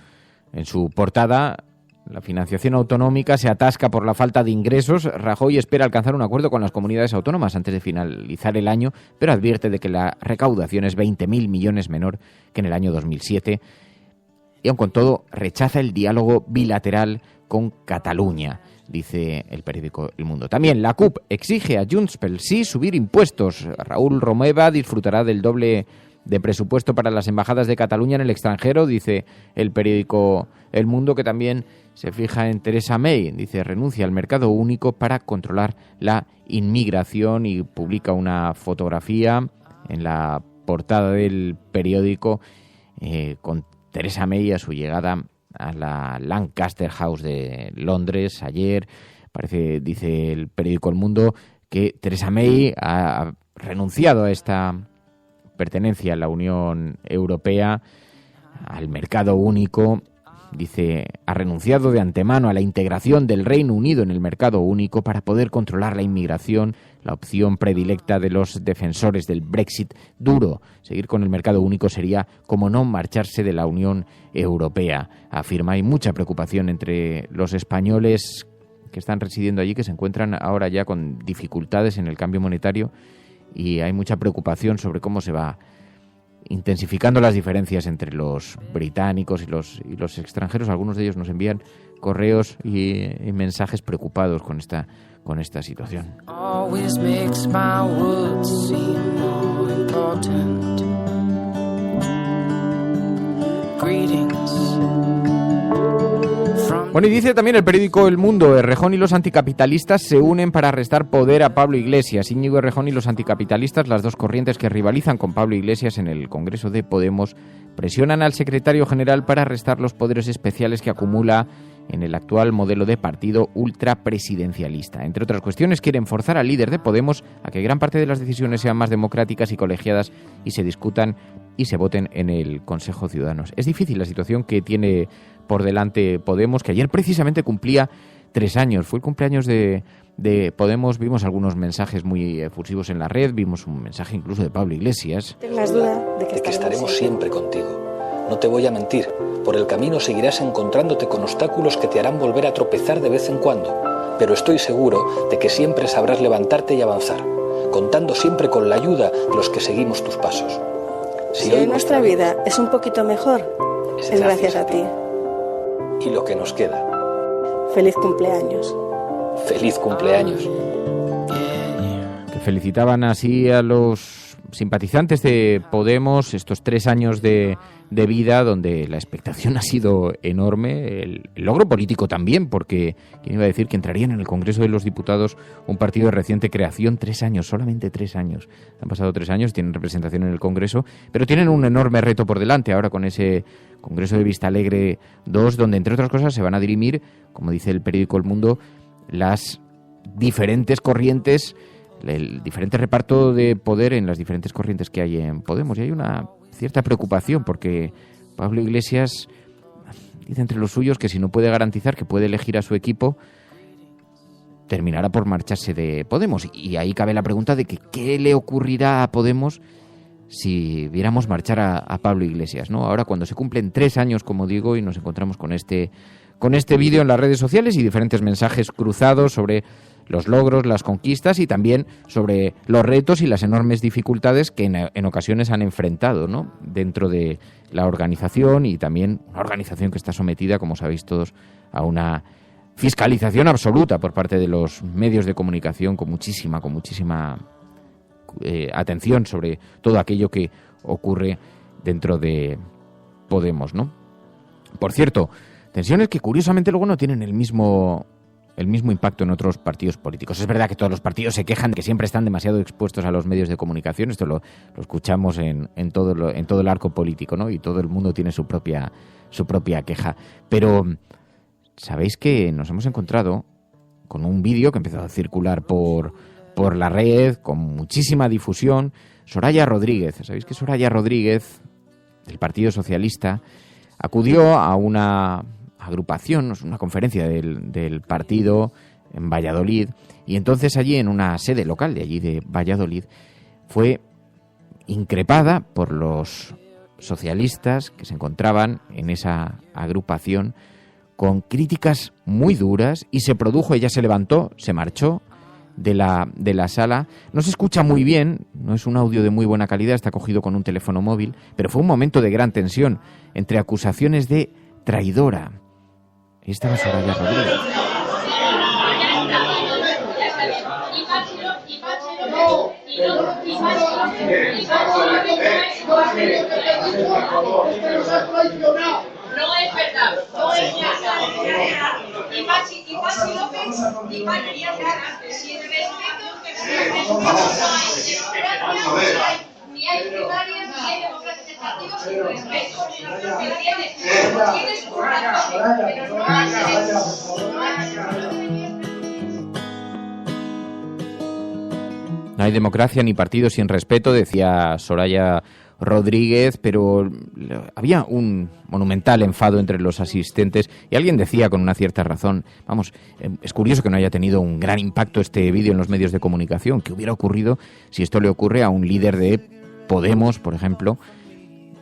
portada. La financiación autonómica se atasca por la falta de ingresos. Rajoy espera alcanzar un acuerdo con las comunidades autónomas antes de finalizar el año, pero advierte de que la recaudación es 20.000 millones menor que en el año 2007. Y aun con todo, rechaza el diálogo bilateral con Cataluña, dice el periódico El Mundo. También la CUP exige a Junts pel Sí subir impuestos. Raúl Romeva disfrutará del doble de presupuesto para las embajadas de Cataluña en el extranjero, dice el periódico El Mundo, que también se fija en Theresa May. Dice, renuncia al mercado único para controlar la inmigración, y publica una fotografía en la portada del periódico con Theresa May a su llegada a la Lancaster House de Londres ayer. Parece, dice el periódico El Mundo, que Theresa May ha renunciado a esta pertenencia a la Unión Europea, al mercado único. Dice, ha renunciado de antemano a la integración del Reino Unido en el mercado único para poder controlar la inmigración, la opción predilecta de los defensores del Brexit duro. Seguir con el mercado único sería como no marcharse de la Unión Europea, afirma. Hay mucha preocupación entre los españoles que están residiendo allí, que se encuentran ahora ya con dificultades en el cambio monetario, y hay mucha preocupación sobre cómo se va intensificando las diferencias entre los británicos y los extranjeros. Algunos de ellos nos envían correos y mensajes preocupados con esta situación. Always makes my words seem more important. Greetings. Bueno, y dice también el periódico El Mundo, Errejón y los anticapitalistas se unen para restar poder a Pablo Iglesias. Íñigo Errejón y los anticapitalistas, las dos corrientes que rivalizan con Pablo Iglesias en el Congreso de Podemos, presionan al secretario general para restar los poderes especiales que acumula en el actual modelo de partido ultrapresidencialista. Entre otras cuestiones, quieren forzar al líder de Podemos a que gran parte de las decisiones sean más democráticas y colegiadas y se discutan y se voten en el Consejo Ciudadanos. Es difícil la situación que tiene por delante Podemos, que ayer precisamente cumplía 3 años. Fue el cumpleaños de Podemos. Vimos algunos mensajes muy efusivos en la red, vimos un mensaje incluso de Pablo Iglesias. Tengas duda de que estaremos siempre contigo. No te voy a mentir, por el camino seguirás encontrándote con obstáculos que te harán volver a tropezar de vez en cuando, pero estoy seguro de que siempre sabrás levantarte y avanzar, contando siempre con la ayuda de los que seguimos tus pasos. Si hoy nuestra vida es un poquito mejor, es gracias a ti. Y lo que nos queda. Feliz cumpleaños. Feliz cumpleaños. Que felicitaban así a los simpatizantes de Podemos estos 3 años de vida, donde la expectación ha sido enorme, el logro político también, porque quién iba a decir que entrarían en el Congreso de los Diputados un partido de reciente creación. 3 años, solamente 3 años. Han pasado 3 años, tienen representación en el Congreso, pero tienen un enorme reto por delante ahora con ese Congreso de Vistalegre 2, donde entre otras cosas se van a dirimir, como dice el periódico El Mundo, las diferentes corrientes, el diferente reparto de poder en las diferentes corrientes que hay en Podemos. Y hay una cierta preocupación porque Pablo Iglesias dice entre los suyos que si no puede garantizar que puede elegir a su equipo, terminará por marcharse de Podemos. Y ahí cabe la pregunta de que qué le ocurrirá a Podemos si viéramos marchar a Pablo Iglesias, ¿no? Ahora, cuando se cumplen 3 años, como digo, y nos encontramos con este vídeo en las redes sociales y diferentes mensajes cruzados sobre los logros, las conquistas y también sobre los retos y las enormes dificultades que en ocasiones han enfrentado, ¿no?, dentro de la organización, y también una organización que está sometida, como sabéis todos, a una fiscalización absoluta por parte de los medios de comunicación, con muchísima atención sobre todo aquello que ocurre dentro de Podemos, ¿no? Por cierto, tensiones que curiosamente luego no tienen el mismo impacto en otros partidos políticos. Es verdad que todos los partidos se quejan de que siempre están demasiado expuestos a los medios de comunicación. Esto lo escuchamos en todo el arco político, ¿no? Y todo el mundo tiene su propia queja. Pero sabéis que nos hemos encontrado con un vídeo que empezó a circular por la red con muchísima difusión. Soraya Rodríguez, sabéis que Soraya Rodríguez, del Partido Socialista, acudió a una agrupación, una conferencia del partido en Valladolid, y entonces allí en una sede local de allí de Valladolid fue increpada por los socialistas que se encontraban en esa agrupación con críticas muy duras y se produjo, ella se levantó, se marchó de la sala. No se escucha muy bien, no es un audio de muy buena calidad, está cogido con un teléfono móvil, pero fue un momento de gran tensión entre acusaciones de traidora. Ahí estaba Soraya Rodríguez. No es verdad, no es verdad. Y Pachi López, y Pachi sin respeto, no hay ni hay primarias, ni hay democracia de partidos sin respeto. Tienes un razón, pero no No hay democracia ni partidos sin respeto, decía Soraya Rodríguez, pero había un monumental enfado entre los asistentes y alguien decía con una cierta razón, vamos, es curioso que no haya tenido un gran impacto este vídeo en los medios de comunicación. ¿Qué hubiera ocurrido si esto le ocurre a un líder de Podemos, por ejemplo?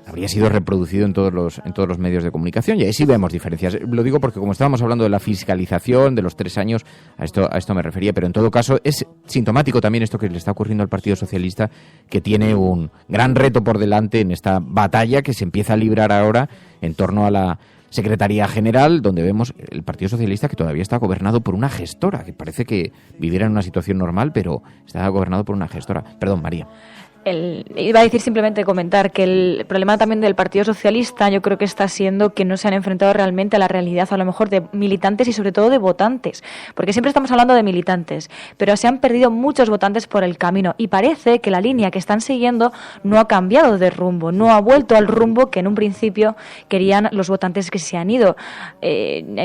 Habría sido reproducido en todos los medios de comunicación y ahí sí vemos diferencias. Lo digo porque como estábamos hablando de la fiscalización de los 3 años, a esto me refería, pero en todo caso es sintomático también esto que le está ocurriendo al Partido Socialista, que tiene un gran reto por delante en esta batalla que se empieza a librar ahora en torno a la Secretaría General, donde vemos el Partido Socialista que todavía está gobernado por una gestora, que parece que viviera en una situación normal, pero está gobernado por una gestora. Perdón, María. Iba a decir simplemente comentar que el problema también del Partido Socialista yo creo que está siendo que no se han enfrentado realmente a la realidad, a lo mejor de militantes y sobre todo de votantes, porque siempre estamos hablando de militantes, pero se han perdido muchos votantes por el camino y parece que la línea que están siguiendo no ha cambiado de rumbo, no ha vuelto al rumbo que en un principio querían los votantes que se han ido.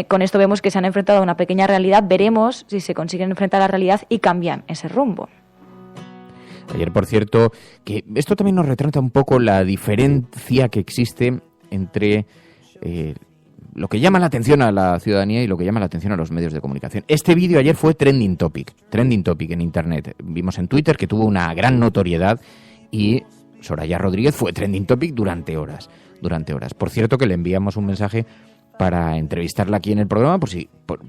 Con esto vemos que se han enfrentado a una pequeña realidad, veremos si se consiguen enfrentar a la realidad y cambian ese rumbo. Ayer, por cierto, que esto también nos retrata un poco la diferencia que existe entre lo que llama la atención a la ciudadanía y lo que llama la atención a los medios de comunicación. Este vídeo ayer fue trending topic en Internet. Vimos en Twitter que tuvo una gran notoriedad y Soraya Rodríguez fue trending topic durante horas. Por cierto, que le enviamos un mensaje para entrevistarla aquí en el programa,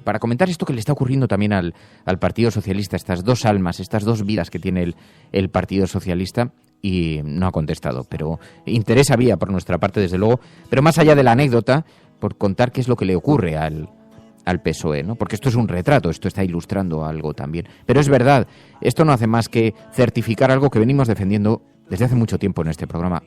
para comentar esto que le está ocurriendo también al Partido Socialista, estas dos almas, estas dos vidas que tiene el Partido Socialista, y no ha contestado. Pero interés había por nuestra parte, desde luego, pero más allá de la anécdota, por contar qué es lo que le ocurre al PSOE, ¿no? Porque esto es un retrato, esto está ilustrando algo también. Pero es verdad, esto no hace más que certificar algo que venimos defendiendo desde hace mucho tiempo en este programa,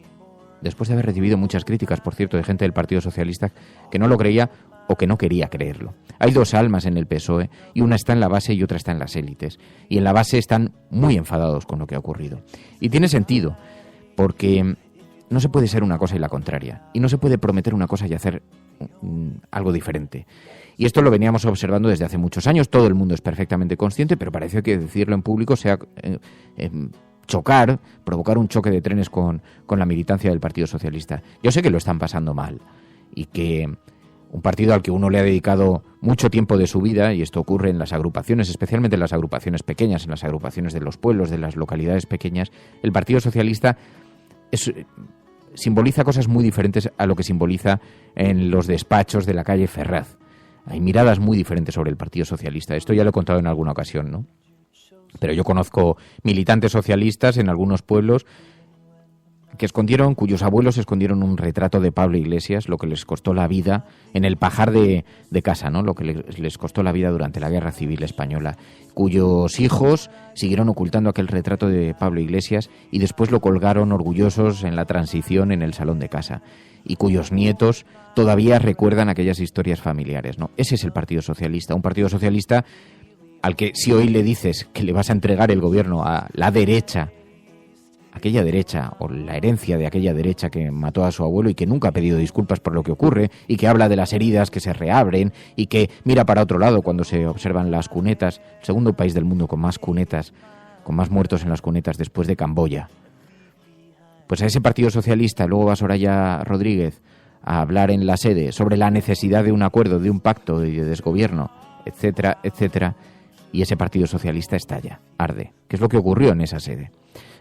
después de haber recibido muchas críticas, por cierto, de gente del Partido Socialista que no lo creía o que no quería creerlo. Hay dos almas en el PSOE y una está en la base y otra está en las élites. Y en la base están muy enfadados con lo que ha ocurrido. Y tiene sentido, porque no se puede ser una cosa y la contraria. Y no se puede prometer una cosa y hacer algo diferente. Y esto lo veníamos observando desde hace muchos años. Todo el mundo es perfectamente consciente, pero parece que decirlo en público sea provocar un choque de trenes con la militancia del Partido Socialista. Yo sé que lo están pasando mal y que un partido al que uno le ha dedicado mucho tiempo de su vida, y esto ocurre en las agrupaciones, especialmente en las agrupaciones pequeñas, en las agrupaciones de los pueblos, de las localidades pequeñas, el Partido Socialista simboliza cosas muy diferentes a lo que simboliza en los despachos de la calle Ferraz. Hay miradas muy diferentes sobre el Partido Socialista. Esto ya lo he contado en alguna ocasión, ¿no? Pero yo conozco militantes socialistas en algunos pueblos cuyos abuelos escondieron un retrato de Pablo Iglesias, lo que les costó la vida en el pajar de casa, ¿no? Lo que les costó la vida durante la Guerra Civil Española, cuyos hijos siguieron ocultando aquel retrato de Pablo Iglesias y después lo colgaron orgullosos en la transición en el salón de casa, y cuyos nietos todavía recuerdan aquellas historias familiares, ¿no? Ese es el Partido Socialista, un Partido Socialista al que si hoy le dices que le vas a entregar el gobierno a la derecha, aquella derecha o la herencia de aquella derecha que mató a su abuelo y que nunca ha pedido disculpas por lo que ocurre y que habla de las heridas que se reabren y que mira para otro lado cuando se observan las cunetas, el segundo país del mundo con más cunetas, con más muertos en las cunetas después de Camboya. Pues a ese Partido Socialista luego va Soraya Rodríguez a hablar en la sede sobre la necesidad de un acuerdo, de un pacto de desgobierno, etcétera, etcétera. Y ese Partido Socialista estalla, arde, que es lo que ocurrió en esa sede.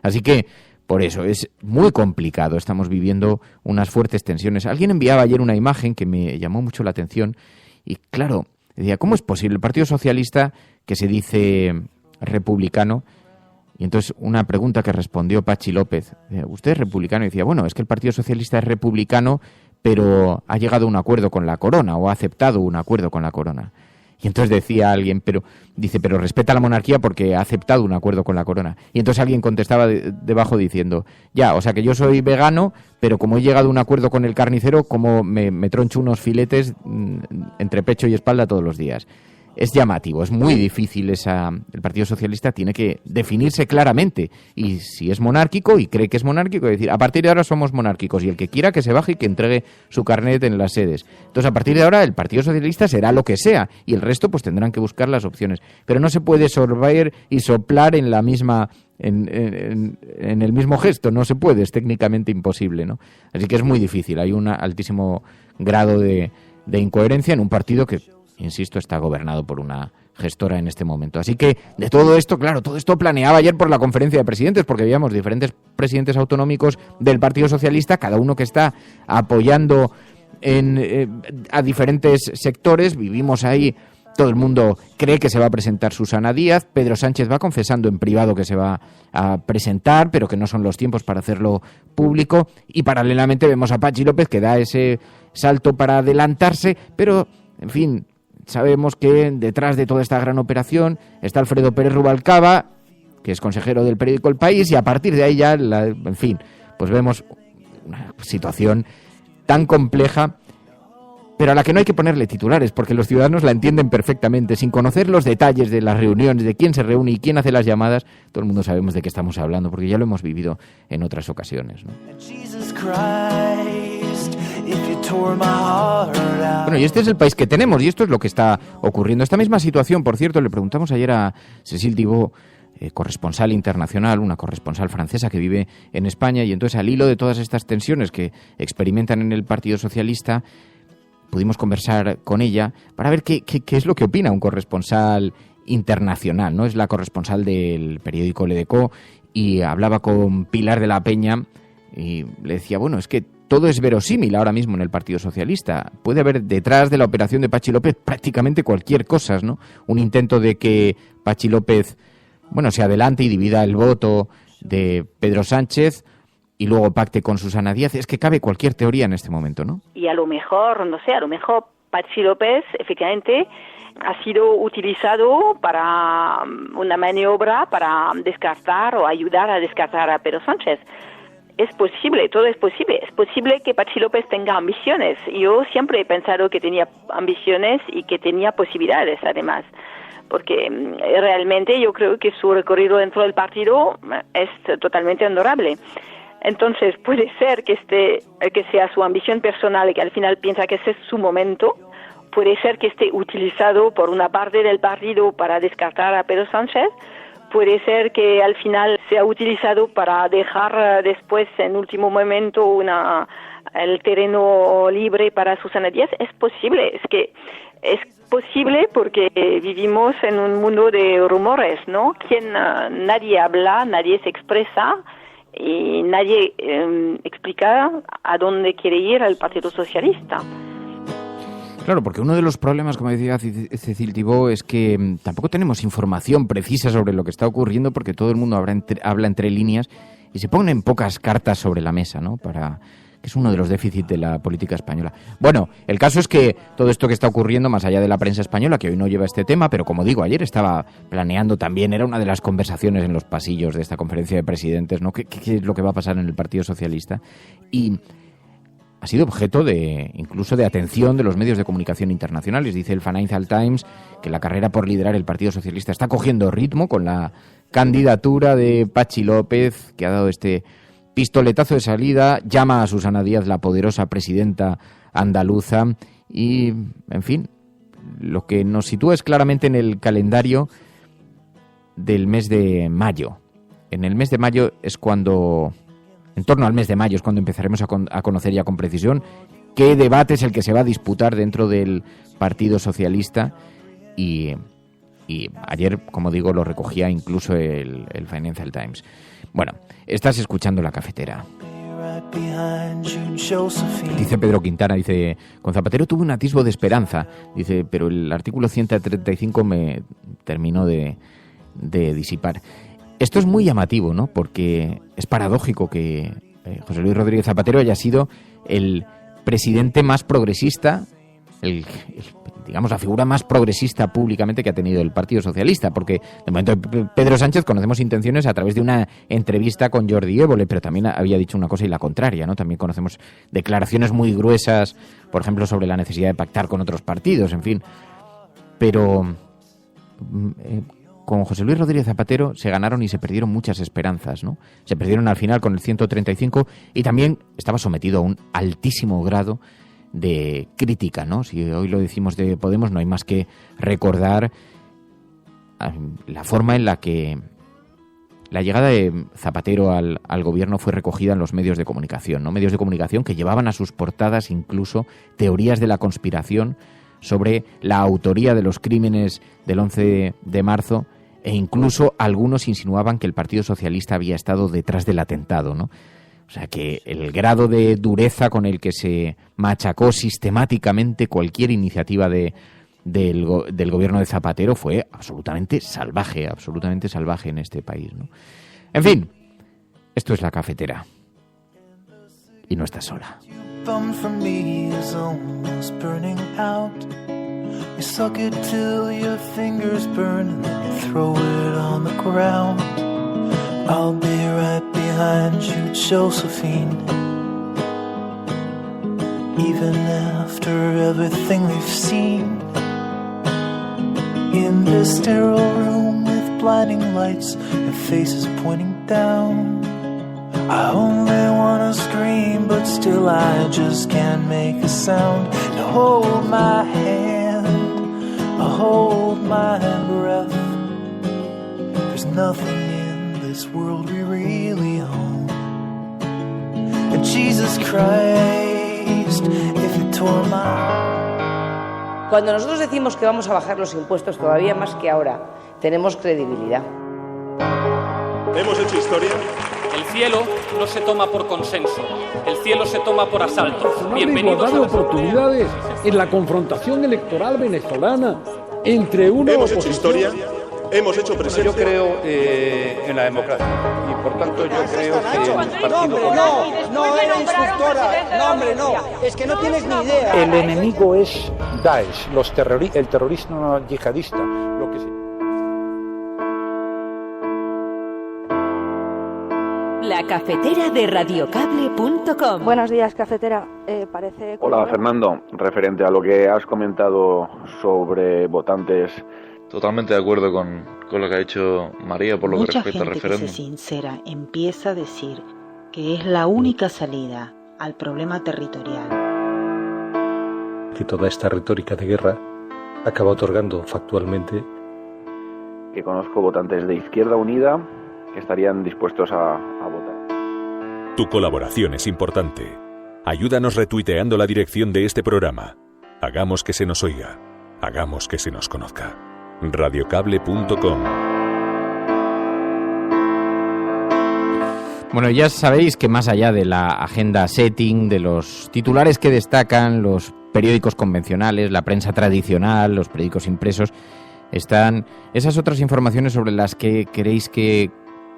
Así que, por eso. Es muy complicado, estamos viviendo unas fuertes tensiones. Alguien enviaba ayer una imagen que me llamó mucho la atención y claro, decía, ¿cómo es posible? El Partido Socialista, que se dice republicano, y entonces una pregunta que respondió Patxi López, ¿usted es republicano? Y decía, bueno, es que el Partido Socialista es republicano, pero ha llegado a un acuerdo con la corona o ha aceptado un acuerdo con la corona. Y entonces decía alguien, pero respeta la monarquía porque ha aceptado un acuerdo con la corona. Y entonces alguien contestaba debajo diciendo, ya, o sea que yo soy vegano, pero como he llegado a un acuerdo con el carnicero, como me troncho unos filetes entre pecho y espalda todos los días. Es llamativo, es muy difícil el Partido Socialista tiene que definirse claramente y si es monárquico y cree que es monárquico, decir, a partir de ahora somos monárquicos y el que quiera que se baje y que entregue su carnet en las sedes. Entonces, a partir de ahora el Partido Socialista será lo que sea y el resto pues tendrán que buscar las opciones. Pero no se puede sorber y soplar en la misma en el mismo gesto, no se puede, es técnicamente imposible, ¿no? Así que es muy difícil, hay un altísimo grado de incoherencia en un partido que, insisto, está gobernado por una gestora en este momento. Así que, de todo esto, claro, todo esto planeaba ayer por la conferencia de presidentes, porque veíamos diferentes presidentes autonómicos del Partido Socialista, cada uno que está apoyando a diferentes sectores. Vivimos ahí, todo el mundo cree que se va a presentar Susana Díaz, Pedro Sánchez va confesando en privado que se va a presentar, pero que no son los tiempos para hacerlo público, y paralelamente vemos a Patxi López que da ese salto para adelantarse, pero, en fin, sabemos que detrás de toda esta gran operación está Alfredo Pérez Rubalcaba, que es consejero del periódico El País, y a partir de ahí ya, en fin, pues vemos una situación tan compleja, pero a la que no hay que ponerle titulares, porque los ciudadanos la entienden perfectamente. Sin conocer los detalles de las reuniones, de quién se reúne y quién hace las llamadas, todo el mundo sabemos de qué estamos hablando, porque ya lo hemos vivido en otras ocasiones, ¿no? Bueno, y este es el país que tenemos y esto es lo que está ocurriendo. Esta misma situación, por cierto, le preguntamos ayer a Cécile Thibault, corresponsal internacional, una corresponsal francesa que vive en España, y entonces al hilo de todas estas tensiones que experimentan en el Partido Socialista, pudimos conversar con ella para ver qué es lo que opina un corresponsal internacional, ¿no? Es la corresponsal del periódico L'Eco y hablaba con Pilar de la Peña y le decía, bueno, es que todo es verosímil ahora mismo en el Partido Socialista. Puede haber detrás de la operación de Patxi López prácticamente cualquier cosa, ¿no? Un intento de que Patxi López, bueno, se adelante y divida el voto de Pedro Sánchez y luego pacte con Susana Díaz. Es que cabe cualquier teoría en este momento, ¿no? Y a lo mejor, no sé, Patxi López efectivamente ha sido utilizado para una maniobra para descartar o ayudar a descartar a Pedro Sánchez. Es posible, todo es posible. Es posible que Patxi López tenga ambiciones. Yo siempre he pensado que tenía ambiciones y que tenía posibilidades, además. Porque realmente yo creo que su recorrido dentro del partido es totalmente honorable. Entonces puede ser que sea su ambición personal y que al final piensa que ese es su momento. Puede ser que esté utilizado por una parte del partido para descartar a Pedro Sánchez. Puede ser que al final sea utilizado para dejar después, en último momento, el terreno libre para Susana Díaz. Es posible, es posible porque vivimos en un mundo de rumores, ¿no? Nadie habla, nadie se expresa y nadie explica a dónde quiere ir el Partido Socialista. Claro, porque uno de los problemas, como decía Cécile Thibault, es que tampoco tenemos información precisa sobre lo que está ocurriendo porque todo el mundo habla entre líneas y se ponen pocas cartas sobre la mesa, ¿no? Que es uno de los déficits de la política española. Bueno, el caso es que todo esto que está ocurriendo, más allá de la prensa española, que hoy no lleva este tema, pero como digo, ayer estaba planeando también, era una de las conversaciones en los pasillos de esta conferencia de presidentes, ¿no? ¿Qué es lo que va a pasar en el Partido Socialista? Y ha sido objeto incluso de atención de los medios de comunicación internacionales. Dice el Financial Times que la carrera por liderar el Partido Socialista está cogiendo ritmo con la candidatura de Patxi López, que ha dado este pistoletazo de salida, llama a Susana Díaz la poderosa presidenta andaluza y, en fin, lo que nos sitúa es claramente en el calendario del mes de mayo. En el mes de mayo es cuando... En torno al mes de mayo es cuando empezaremos a conocer ya con precisión qué debate es el que se va a disputar dentro del Partido Socialista y y ayer, como digo, lo recogía incluso el Financial Times. Bueno, estás escuchando La Cafetera. Dice Pedro Quintana, dice, con Zapatero tuve un atisbo de esperanza, dice, pero el artículo 135 me terminó de disipar. Esto es muy llamativo, ¿no? Porque es paradójico que José Luis Rodríguez Zapatero haya sido el presidente más progresista, digamos, la figura más progresista públicamente que ha tenido el Partido Socialista, porque de momento Pedro Sánchez conocemos intenciones a través de una entrevista con Jordi Évole, pero también había dicho una cosa y la contraria, ¿no? También conocemos declaraciones muy gruesas, por ejemplo, sobre la necesidad de pactar con otros partidos, en fin. Pero con José Luis Rodríguez Zapatero se ganaron y se perdieron muchas esperanzas, ¿no? Se perdieron al final con el 135 y también estaba sometido a un altísimo grado de crítica, ¿no? Si hoy lo decimos de Podemos, no hay más que recordar la forma en la que la llegada de Zapatero al gobierno fue recogida en los medios de comunicación, ¿no? Medios de comunicación que llevaban a sus portadas incluso teorías de la conspiración sobre la autoría de los crímenes del 11 de marzo e incluso algunos insinuaban que el Partido Socialista había estado detrás del atentado, ¿no? O sea que el grado de dureza con el que se machacó sistemáticamente cualquier iniciativa del gobierno de Zapatero fue absolutamente salvaje en este país, ¿no? En fin, esto es La Cafetera. Y no estás sola. I'll be right behind you, Josephine. Even after everything we've seen, in this sterile room with blinding lights and faces pointing down, I only wanna scream, but still I just can't make a sound. Now hold my hand, hold my breath. There's nothing this world we really own. And Jesus Christ, if you tore my... Cuando nosotros decimos que vamos a bajar los impuestos todavía más que ahora, tenemos credibilidad. ¿Hemos hecho historia? El cielo no se toma por consenso, el cielo se toma por asalto. Bienvenidos a las oportunidades en la confrontación electoral venezolana entre uno. ¿Hemos hecho historia? Hemos hecho presencia. Yo creo en la democracia y por tanto yo creo que el partido... No, era instructora. No, hombre, no. Es que no tienes ni idea. El enemigo es Daesh, el terrorismo yihadista, lo que sea. La cafetera de radiocable.com. Buenos días, cafetera. Parece... Hola, Fernando. Referente a lo que has comentado sobre votantes... Totalmente de acuerdo con lo que ha dicho María por lo que respecta al referéndum. Mucha gente que se sincera empieza a decir que es la única salida al problema territorial. Que toda esta retórica de guerra acaba otorgando factualmente. Que conozco votantes de Izquierda Unida que estarían dispuestos a votar. Tu colaboración es importante. Ayúdanos retuiteando la dirección de este programa. Hagamos que se nos oiga. Hagamos que se nos conozca. Radiocable.com. Bueno, ya sabéis que más allá de la agenda setting, de los titulares que destacan, los periódicos convencionales, la prensa tradicional, los periódicos impresos, están esas otras informaciones sobre las que queréis que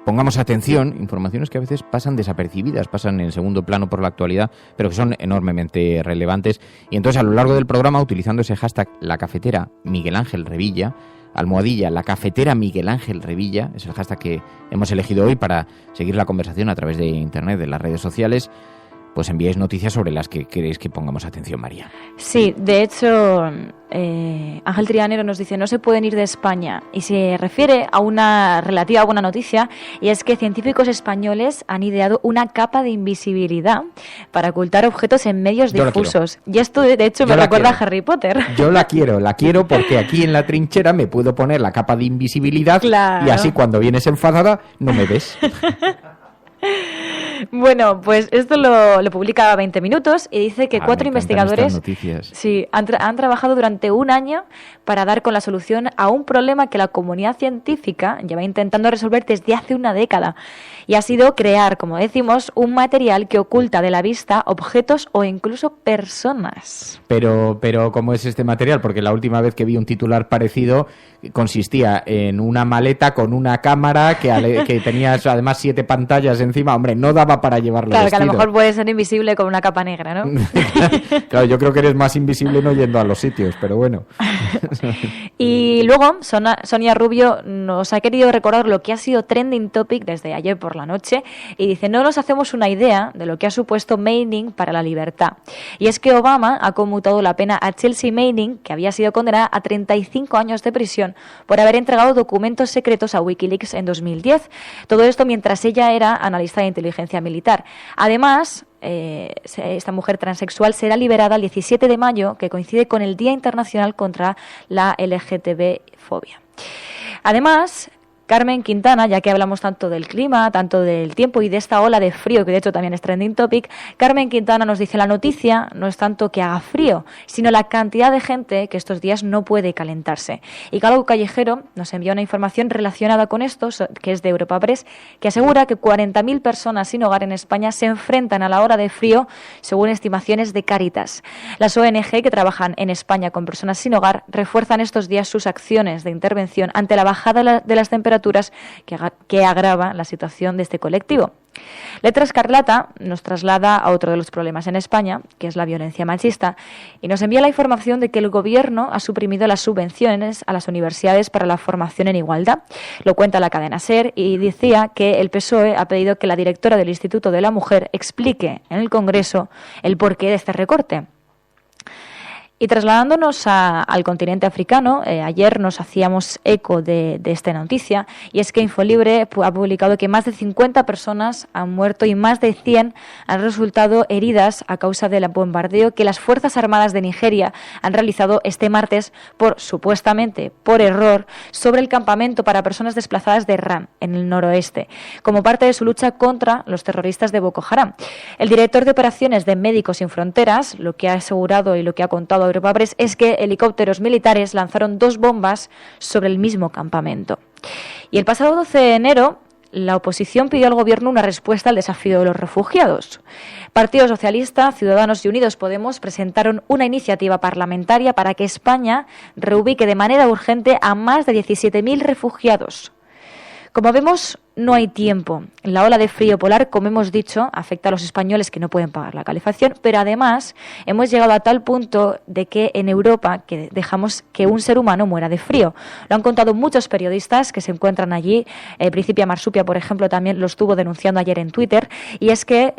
pongamos atención, informaciones que a veces pasan desapercibidas, pasan en segundo plano por la actualidad, pero que son enormemente relevantes. Y entonces a lo largo del programa, utilizando ese hashtag La Cafetera Miguel Ángel Revilla, almohadilla La Cafetera Miguel Ángel Revilla, es el hashtag que hemos elegido hoy para seguir la conversación a través de internet, de las redes sociales, pues enviáis noticias sobre las que queréis que pongamos atención, María. Sí, de hecho, Ángel Trianero nos dice: no se pueden ir de España, y se refiere a una relativa buena noticia, y es que científicos españoles han ideado una capa de invisibilidad para ocultar objetos en medios difusos. Y esto, de hecho, me recuerda a Harry Potter. Yo la quiero porque aquí en la trinchera me puedo poner la capa de invisibilidad, claro. Y así cuando vienes enfadada no me ves. Bueno, pues esto lo publica 20 Minutos y dice que 4 investigadores han trabajado durante un año para dar con la solución a un problema que la comunidad científica lleva intentando resolver desde hace una década. Y ha sido crear, como decimos, un material que oculta de la vista objetos o incluso personas. Pero ¿cómo es este material? Porque la última vez que vi un titular parecido consistía en una maleta con una cámara que tenía además 7 pantallas encima. Hombre, no daba para llevarlo Claro, vestido. que a lo mejor puede ser invisible con una capa negra, ¿no? Claro, yo creo que eres más invisible no yendo a los sitios, pero bueno. Y luego Sonia Rubio nos ha querido recordar lo que ha sido trending topic desde ayer por la noche y dice, no nos hacemos una idea de lo que ha supuesto Manning para la libertad. Y es que Obama ha conmutado la pena a Chelsea Manning, que había sido condenada a 35 años de prisión por haber entregado documentos secretos a Wikileaks en 2010. Todo esto mientras ella era analista de inteligencia militar. Además, esta mujer transexual será liberada el 17 de mayo, que coincide con el Día Internacional contra la LGTB-fobia. Además, Carmen Quintana, ya que hablamos tanto del clima, tanto del tiempo y de esta ola de frío, que de hecho también es trending topic, Carmen Quintana nos dice, la noticia no es tanto que haga frío, sino la cantidad de gente que estos días no puede calentarse. Y Calvo Callejero nos envía una información relacionada con esto, que es de Europa Press, que asegura que 40.000 personas sin hogar en España se enfrentan a la hora de frío, según estimaciones de Cáritas. Las ONG que trabajan en España con personas sin hogar refuerzan estos días sus acciones de intervención ante la bajada de las temperaturas que agrava la situación de este colectivo. Letra Escarlata nos traslada a otro de los problemas en España, que es la violencia machista, y nos envía la información de que el Gobierno ha suprimido las subvenciones a las universidades para la formación en igualdad. Lo cuenta la cadena SER y decía que el PSOE ha pedido que la directora del Instituto de la Mujer explique en el Congreso el porqué de este recorte. Y trasladándonos al continente africano, ayer nos hacíamos eco de esta noticia, y es que Infolibre ha publicado que más de 50 personas han muerto y más de 100 han resultado heridas a causa del bombardeo que las Fuerzas Armadas de Nigeria han realizado este martes, supuestamente por error, sobre el campamento para personas desplazadas de Ram, en el noroeste, como parte de su lucha contra los terroristas de Boko Haram. El director de operaciones de Médicos Sin Fronteras, lo que ha asegurado y lo que ha contado Europa Press es que helicópteros militares lanzaron 2 bombas sobre el mismo campamento. Y el pasado 12 de enero, la oposición pidió al Gobierno una respuesta al desafío de los refugiados. Partido Socialista, Ciudadanos y Unidos Podemos presentaron una iniciativa parlamentaria para que España reubique de manera urgente a más de 17.000 refugiados. Como vemos, no hay tiempo. La ola de frío polar, como hemos dicho, afecta a los españoles que no pueden pagar la calefacción, pero además hemos llegado a tal punto de que en Europa que dejamos que un ser humano muera de frío. Lo han contado muchos periodistas que se encuentran allí. Principia Marsupia, por ejemplo, también lo estuvo denunciando ayer en Twitter, y es que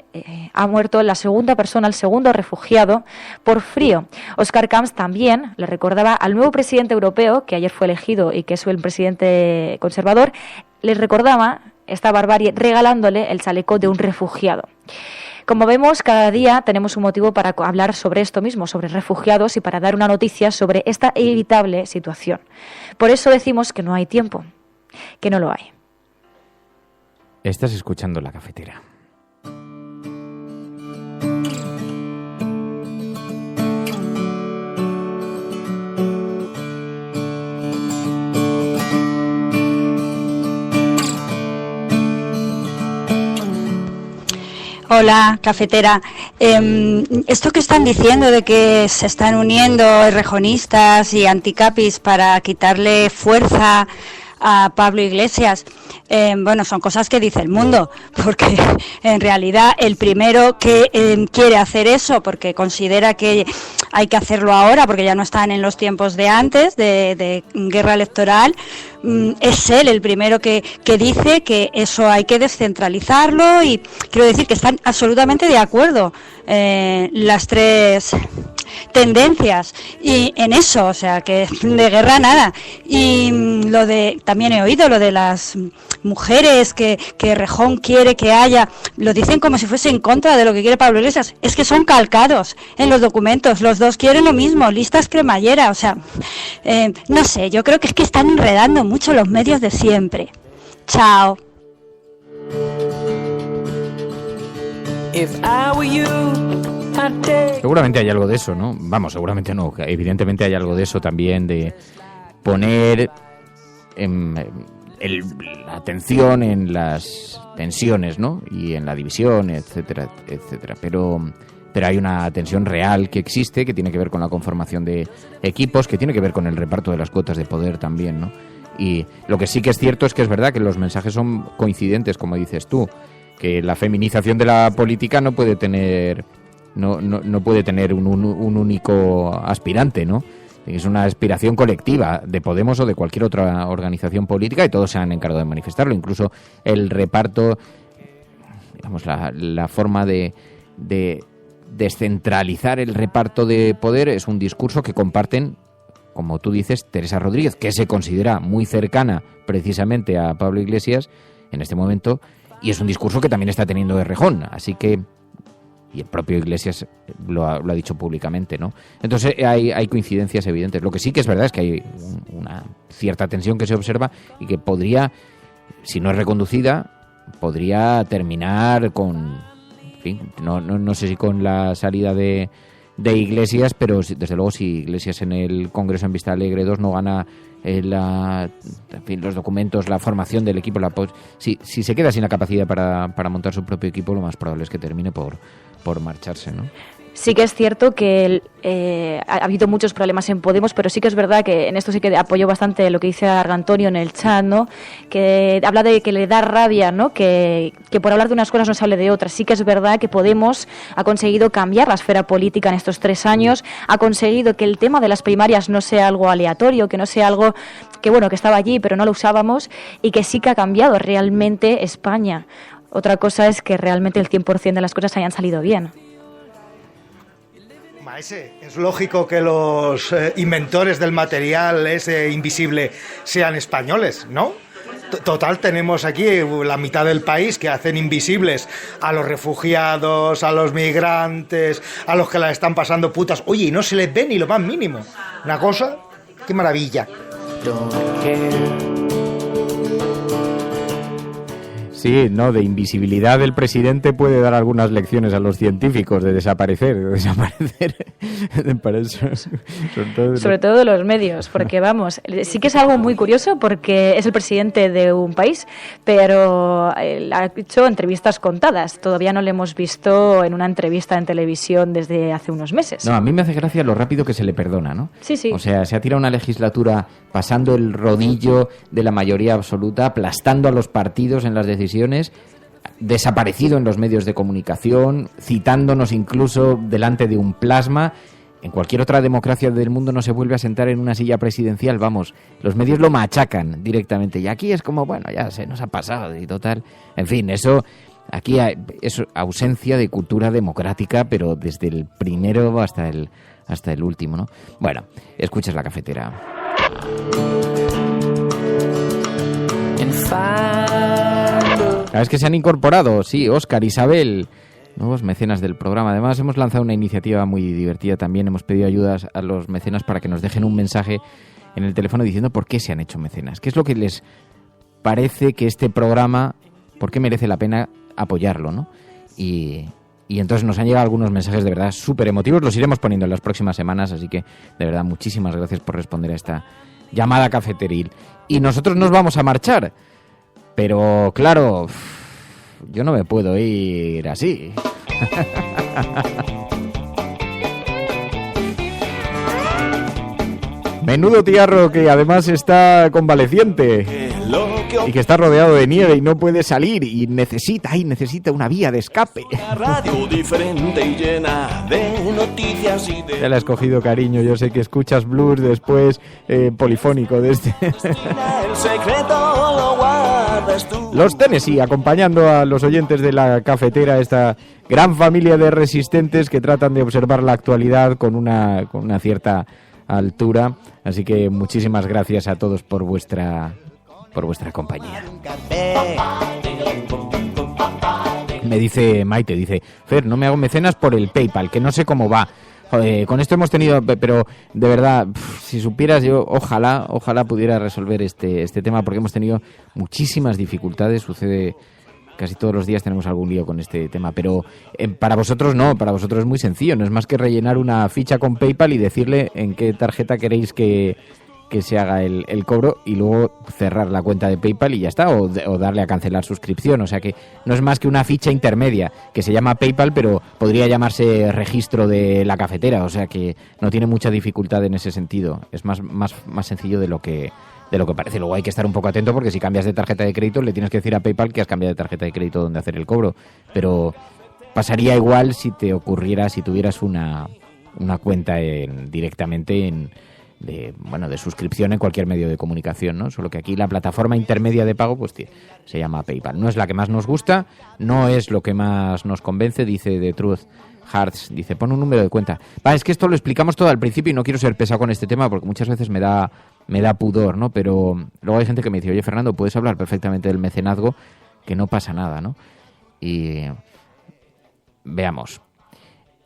ha muerto la segunda persona, el segundo refugiado, por frío. Óscar Camps también le recordaba al nuevo presidente europeo, que ayer fue elegido y que es el presidente conservador, les recordaba esta barbarie regalándole el chaleco de un refugiado. Como vemos, cada día tenemos un motivo para hablar sobre esto mismo, sobre refugiados, y para dar una noticia sobre esta evitable situación. Por eso decimos que no hay tiempo, que no lo hay. Estás escuchando La Cafetera. Hola, cafetera. Esto que están diciendo de que se están uniendo errejonistas y anticapis para quitarle fuerza a Pablo Iglesias, bueno, son cosas que dice el mundo, porque en realidad el primero que quiere hacer eso, porque considera que hay que hacerlo ahora, porque ya no están en los tiempos de antes, de guerra electoral, es él el primero que dice que eso hay que descentralizarlo, y quiero decir que están absolutamente de acuerdo las tres tendencias y en eso, o sea, que de guerra nada. Y también he oído lo de las mujeres que Rejón quiere que haya, lo dicen como si fuese en contra de lo que quiere Pablo Iglesias. Es que son calcados en los documentos, los dos quieren lo mismo, listas cremallera, o sea, no sé, yo creo que es que están enredando mucho los medios de siempre. Chao. Seguramente hay algo de eso, ¿no? Vamos, seguramente no. Evidentemente hay algo de eso también, de poner la atención en las tensiones, ¿no? Y en la división, etcétera, etcétera. Pero hay una tensión real que existe, que tiene que ver con la conformación de equipos, que tiene que ver con el reparto de las cuotas de poder también, ¿no? Y lo que sí que es cierto es que es verdad que los mensajes son coincidentes, como dices tú, que la feminización de la política no puede tener un único aspirante, ¿no? Es una aspiración colectiva de Podemos o de cualquier otra organización política y todos se han encargado de manifestarlo. Incluso el reparto, digamos, la forma de descentralizar el reparto de poder es un discurso que comparten, como tú dices, Teresa Rodríguez, que se considera muy cercana precisamente a Pablo Iglesias en este momento, y es un discurso que también está teniendo Errejón, así que, y el propio Iglesias lo ha dicho públicamente, ¿no? Entonces hay coincidencias evidentes. Lo que sí que es verdad es que hay una cierta tensión que se observa y que podría, si no es reconducida, podría terminar con, en fin, no sé si con la salida de Iglesias, pero desde luego si Iglesias en el Congreso en Vista Alegre 2 no gana los documentos, la formación del equipo, si se queda sin la capacidad para montar su propio equipo, lo más probable es que termine por marcharse, ¿no? Sí que es cierto que ha habido muchos problemas en Podemos, pero sí que es verdad que en esto sí que apoyo bastante lo que dice Argantonio en el chat, ¿no? Que habla de que le da rabia, ¿no? Que por hablar de unas cosas no se hable de otras. Sí que es verdad que Podemos ha conseguido cambiar la esfera política en estos 3 años, ha conseguido que el tema de las primarias no sea algo aleatorio, que no sea algo que, bueno, que estaba allí pero no lo usábamos, y que sí que ha cambiado realmente España. Otra cosa es que realmente el 100% de las cosas hayan salido bien. Maese, es lógico que los inventores del material ese invisible sean españoles, ¿no? Total, tenemos aquí la mitad del país que hacen invisibles a los refugiados, a los migrantes, a los que la están pasando putas. Oye, y no se les ve ni lo más mínimo. Una cosa, qué maravilla. Sí, no, de invisibilidad del presidente puede dar algunas lecciones a los científicos de desaparecer. Para eso, sobre todo de los medios, porque vamos, sí que es algo muy curioso porque es el presidente de un país, pero ha hecho entrevistas contadas. Todavía no le hemos visto en una entrevista en televisión desde hace unos meses. No, a mí me hace gracia lo rápido que se le perdona, ¿no? Sí, sí. O sea, se ha tirado una legislatura pasando el rodillo de la mayoría absoluta, aplastando a los partidos en las decisiones, desaparecido en los medios de comunicación, citándonos incluso delante de un plasma. En cualquier otra democracia del mundo no se vuelve a sentar en una silla presidencial, vamos, los medios lo machacan directamente, y aquí es como, bueno, ya se nos ha pasado y total. En fin, eso, aquí es ausencia de cultura democrática, pero desde el primero hasta el último, ¿no? Bueno, escuchas La Cafetera. ¿Sabes que se han incorporado? Sí, Óscar, Isabel, nuevos mecenas del programa. Además, hemos lanzado una iniciativa muy divertida también. Hemos pedido ayudas a los mecenas para que nos dejen un mensaje en el teléfono diciendo por qué se han hecho mecenas. ¿Qué es lo que les parece que este programa, por qué merece la pena apoyarlo, ¿no? Y entonces nos han llegado algunos mensajes de verdad súper emotivos. Los iremos poniendo en las próximas semanas, así que de verdad muchísimas gracias por responder a esta llamada cafeteril. Y nosotros nos vamos a marchar. Pero, claro, yo no me puedo ir así. Menudo tiarro que además está convaleciente y que está rodeado de nieve y no puede salir y necesita una vía de escape. Radio diferente y llena de noticias y de... Ya le has cogido cariño, yo sé que escuchas blues después polifónico de este. El secreto lo guardas tú. Los Tennessee acompañando a los oyentes de La Cafetera, esta gran familia de resistentes que tratan de observar la actualidad con una cierta altura, así que muchísimas gracias a todos por vuestra compañía. Me dice Maite, dice, Fer, no me hago mecenas por el PayPal, que no sé cómo va. Joder, con esto hemos tenido, pero de verdad, si supieras, yo ojalá pudiera resolver este tema, porque hemos tenido muchísimas dificultades. Sucede casi todos los días tenemos algún lío con este tema, pero para vosotros no, para vosotros es muy sencillo, no es más que rellenar una ficha con PayPal y decirle en qué tarjeta queréis que se haga el cobro y luego cerrar la cuenta de PayPal y ya está, o darle a cancelar suscripción. O sea que no es más que una ficha intermedia que se llama PayPal, pero podría llamarse registro de la cafetera, o sea que no tiene mucha dificultad en ese sentido, es más sencillo de lo que parece. Luego hay que estar un poco atento porque si cambias de tarjeta de crédito le tienes que decir a PayPal que has cambiado de tarjeta de crédito donde hacer el cobro, pero pasaría igual si te ocurriera, si tuvieras una cuenta directamente de suscripción en cualquier medio de comunicación, ¿no? Solo que aquí la plataforma intermedia de pago pues se llama PayPal. No es la que más nos gusta, no es lo que más nos convence, dice The Truth Hearts, dice, pon un número de cuenta. Es que esto lo explicamos todo al principio y no quiero ser pesado con este tema porque muchas veces me da pudor, ¿no? Pero luego hay gente que me dice, oye, Fernando, puedes hablar perfectamente del mecenazgo, que no pasa nada, ¿no? Y veamos.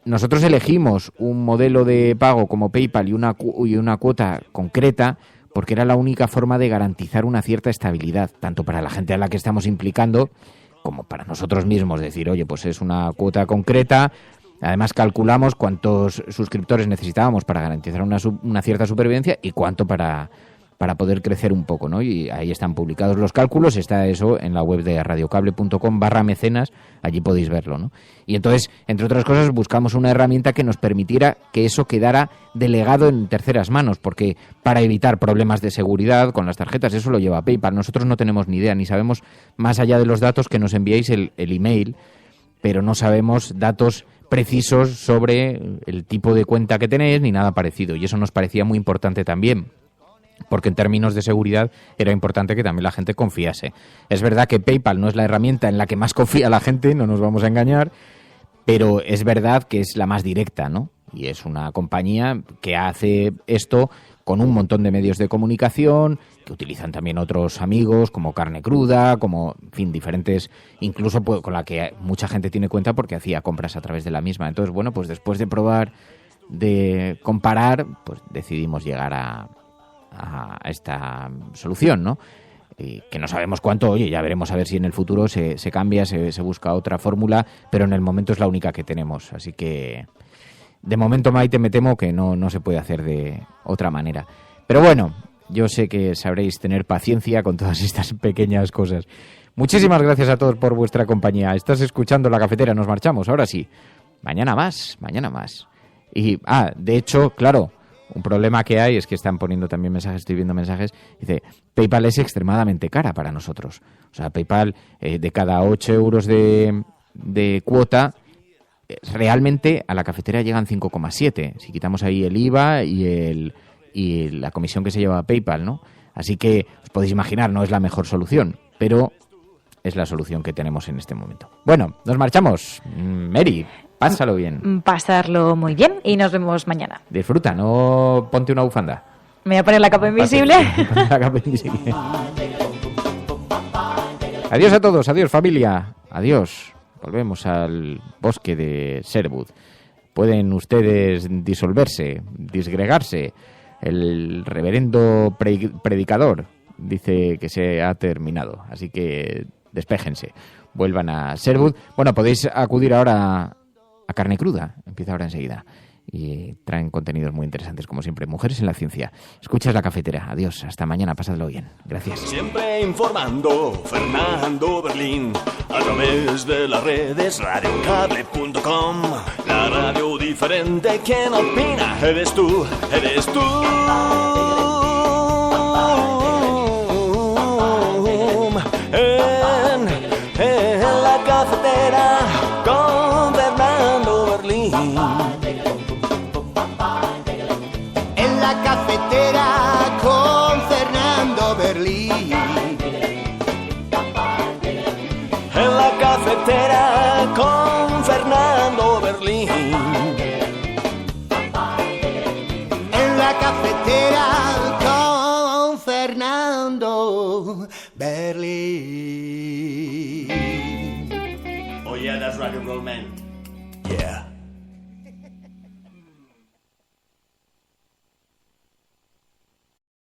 Nosotros elegimos un modelo de pago como PayPal y una cuota concreta porque era la única forma de garantizar una cierta estabilidad, tanto para la gente a la que estamos implicando como para nosotros mismos. Decir, oye, pues es una cuota concreta, además calculamos cuántos suscriptores necesitábamos para garantizar una cierta supervivencia y cuánto para poder crecer un poco, ¿no? Y ahí están publicados los cálculos, está eso en la web de radiocable.com/mecenas, allí podéis verlo, ¿no? Y entonces, entre otras cosas, buscamos una herramienta que nos permitiera que eso quedara delegado en terceras manos, porque para evitar problemas de seguridad con las tarjetas, eso lo lleva PayPal. Nosotros no tenemos ni idea, ni sabemos, más allá de los datos que nos enviáis el email, pero no sabemos datos precisos sobre el tipo de cuenta que tenéis, ni nada parecido, y eso nos parecía muy importante también, porque en términos de seguridad era importante que también la gente confiase. Es verdad que PayPal no es la herramienta en la que más confía la gente, no nos vamos a engañar, pero es verdad que es la más directa, ¿no? Y es una compañía que hace esto con un montón de medios de comunicación, que utilizan también otros amigos, como Carne Cruda, como, en fin, diferentes, incluso con la que mucha gente tiene cuenta porque hacía compras a través de la misma. Entonces, bueno, pues después de probar, de comparar, pues decidimos llegar a esta solución, ¿no? Que no sabemos cuánto, oye, ya veremos a ver si en el futuro se cambia, se busca otra fórmula, pero en el momento es la única que tenemos, así que de momento, Maite, me temo que no se puede hacer de otra manera. Pero bueno, yo sé que sabréis tener paciencia con todas estas pequeñas cosas. Muchísimas gracias a todos por vuestra compañía. Estás escuchando La Cafetera, nos marchamos, ahora sí. Mañana más. Y, de hecho, claro, un problema que hay es que están poniendo también mensajes, estoy viendo mensajes, dice, PayPal es extremadamente cara para nosotros. O sea, PayPal, de cada 8 euros de cuota, realmente a la cafetera llegan 5,7. Si quitamos ahí el IVA y la comisión que se lleva a PayPal, ¿no? Así que os podéis imaginar, no es la mejor solución, pero es la solución que tenemos en este momento. Bueno, nos marchamos. Mary, pásalo bien. Pasarlo muy bien y nos vemos mañana. Disfruta, no ponte una bufanda. Me voy a poner la capa invisible. La capa invisible. Adiós a todos, adiós familia, adiós. Volvemos al bosque de Sherwood. Pueden ustedes disolverse, disgregarse. El reverendo predicador dice que se ha terminado, así que despéjense, vuelvan a Sherwood. Bueno, podéis acudir ahora a Carne Cruda, empieza ahora enseguida. Y traen contenidos muy interesantes, como siempre. Mujeres en la ciencia. Escuchas La Cafetera. Adiós, hasta mañana, pasadlo bien. Gracias. Siempre informando, Fernando Berlín, a través de las redes radiocable.com. La radio diferente, ¿quién opina? Eres tú, eres tú. En La Cafetera con Fernando Berlín. La Cafetera con Fernando Berlín. En La Cafetera con Fernando Berlín. En La Cafetera con Fernando Berlín. Oh yeah, that's rock and roll, man.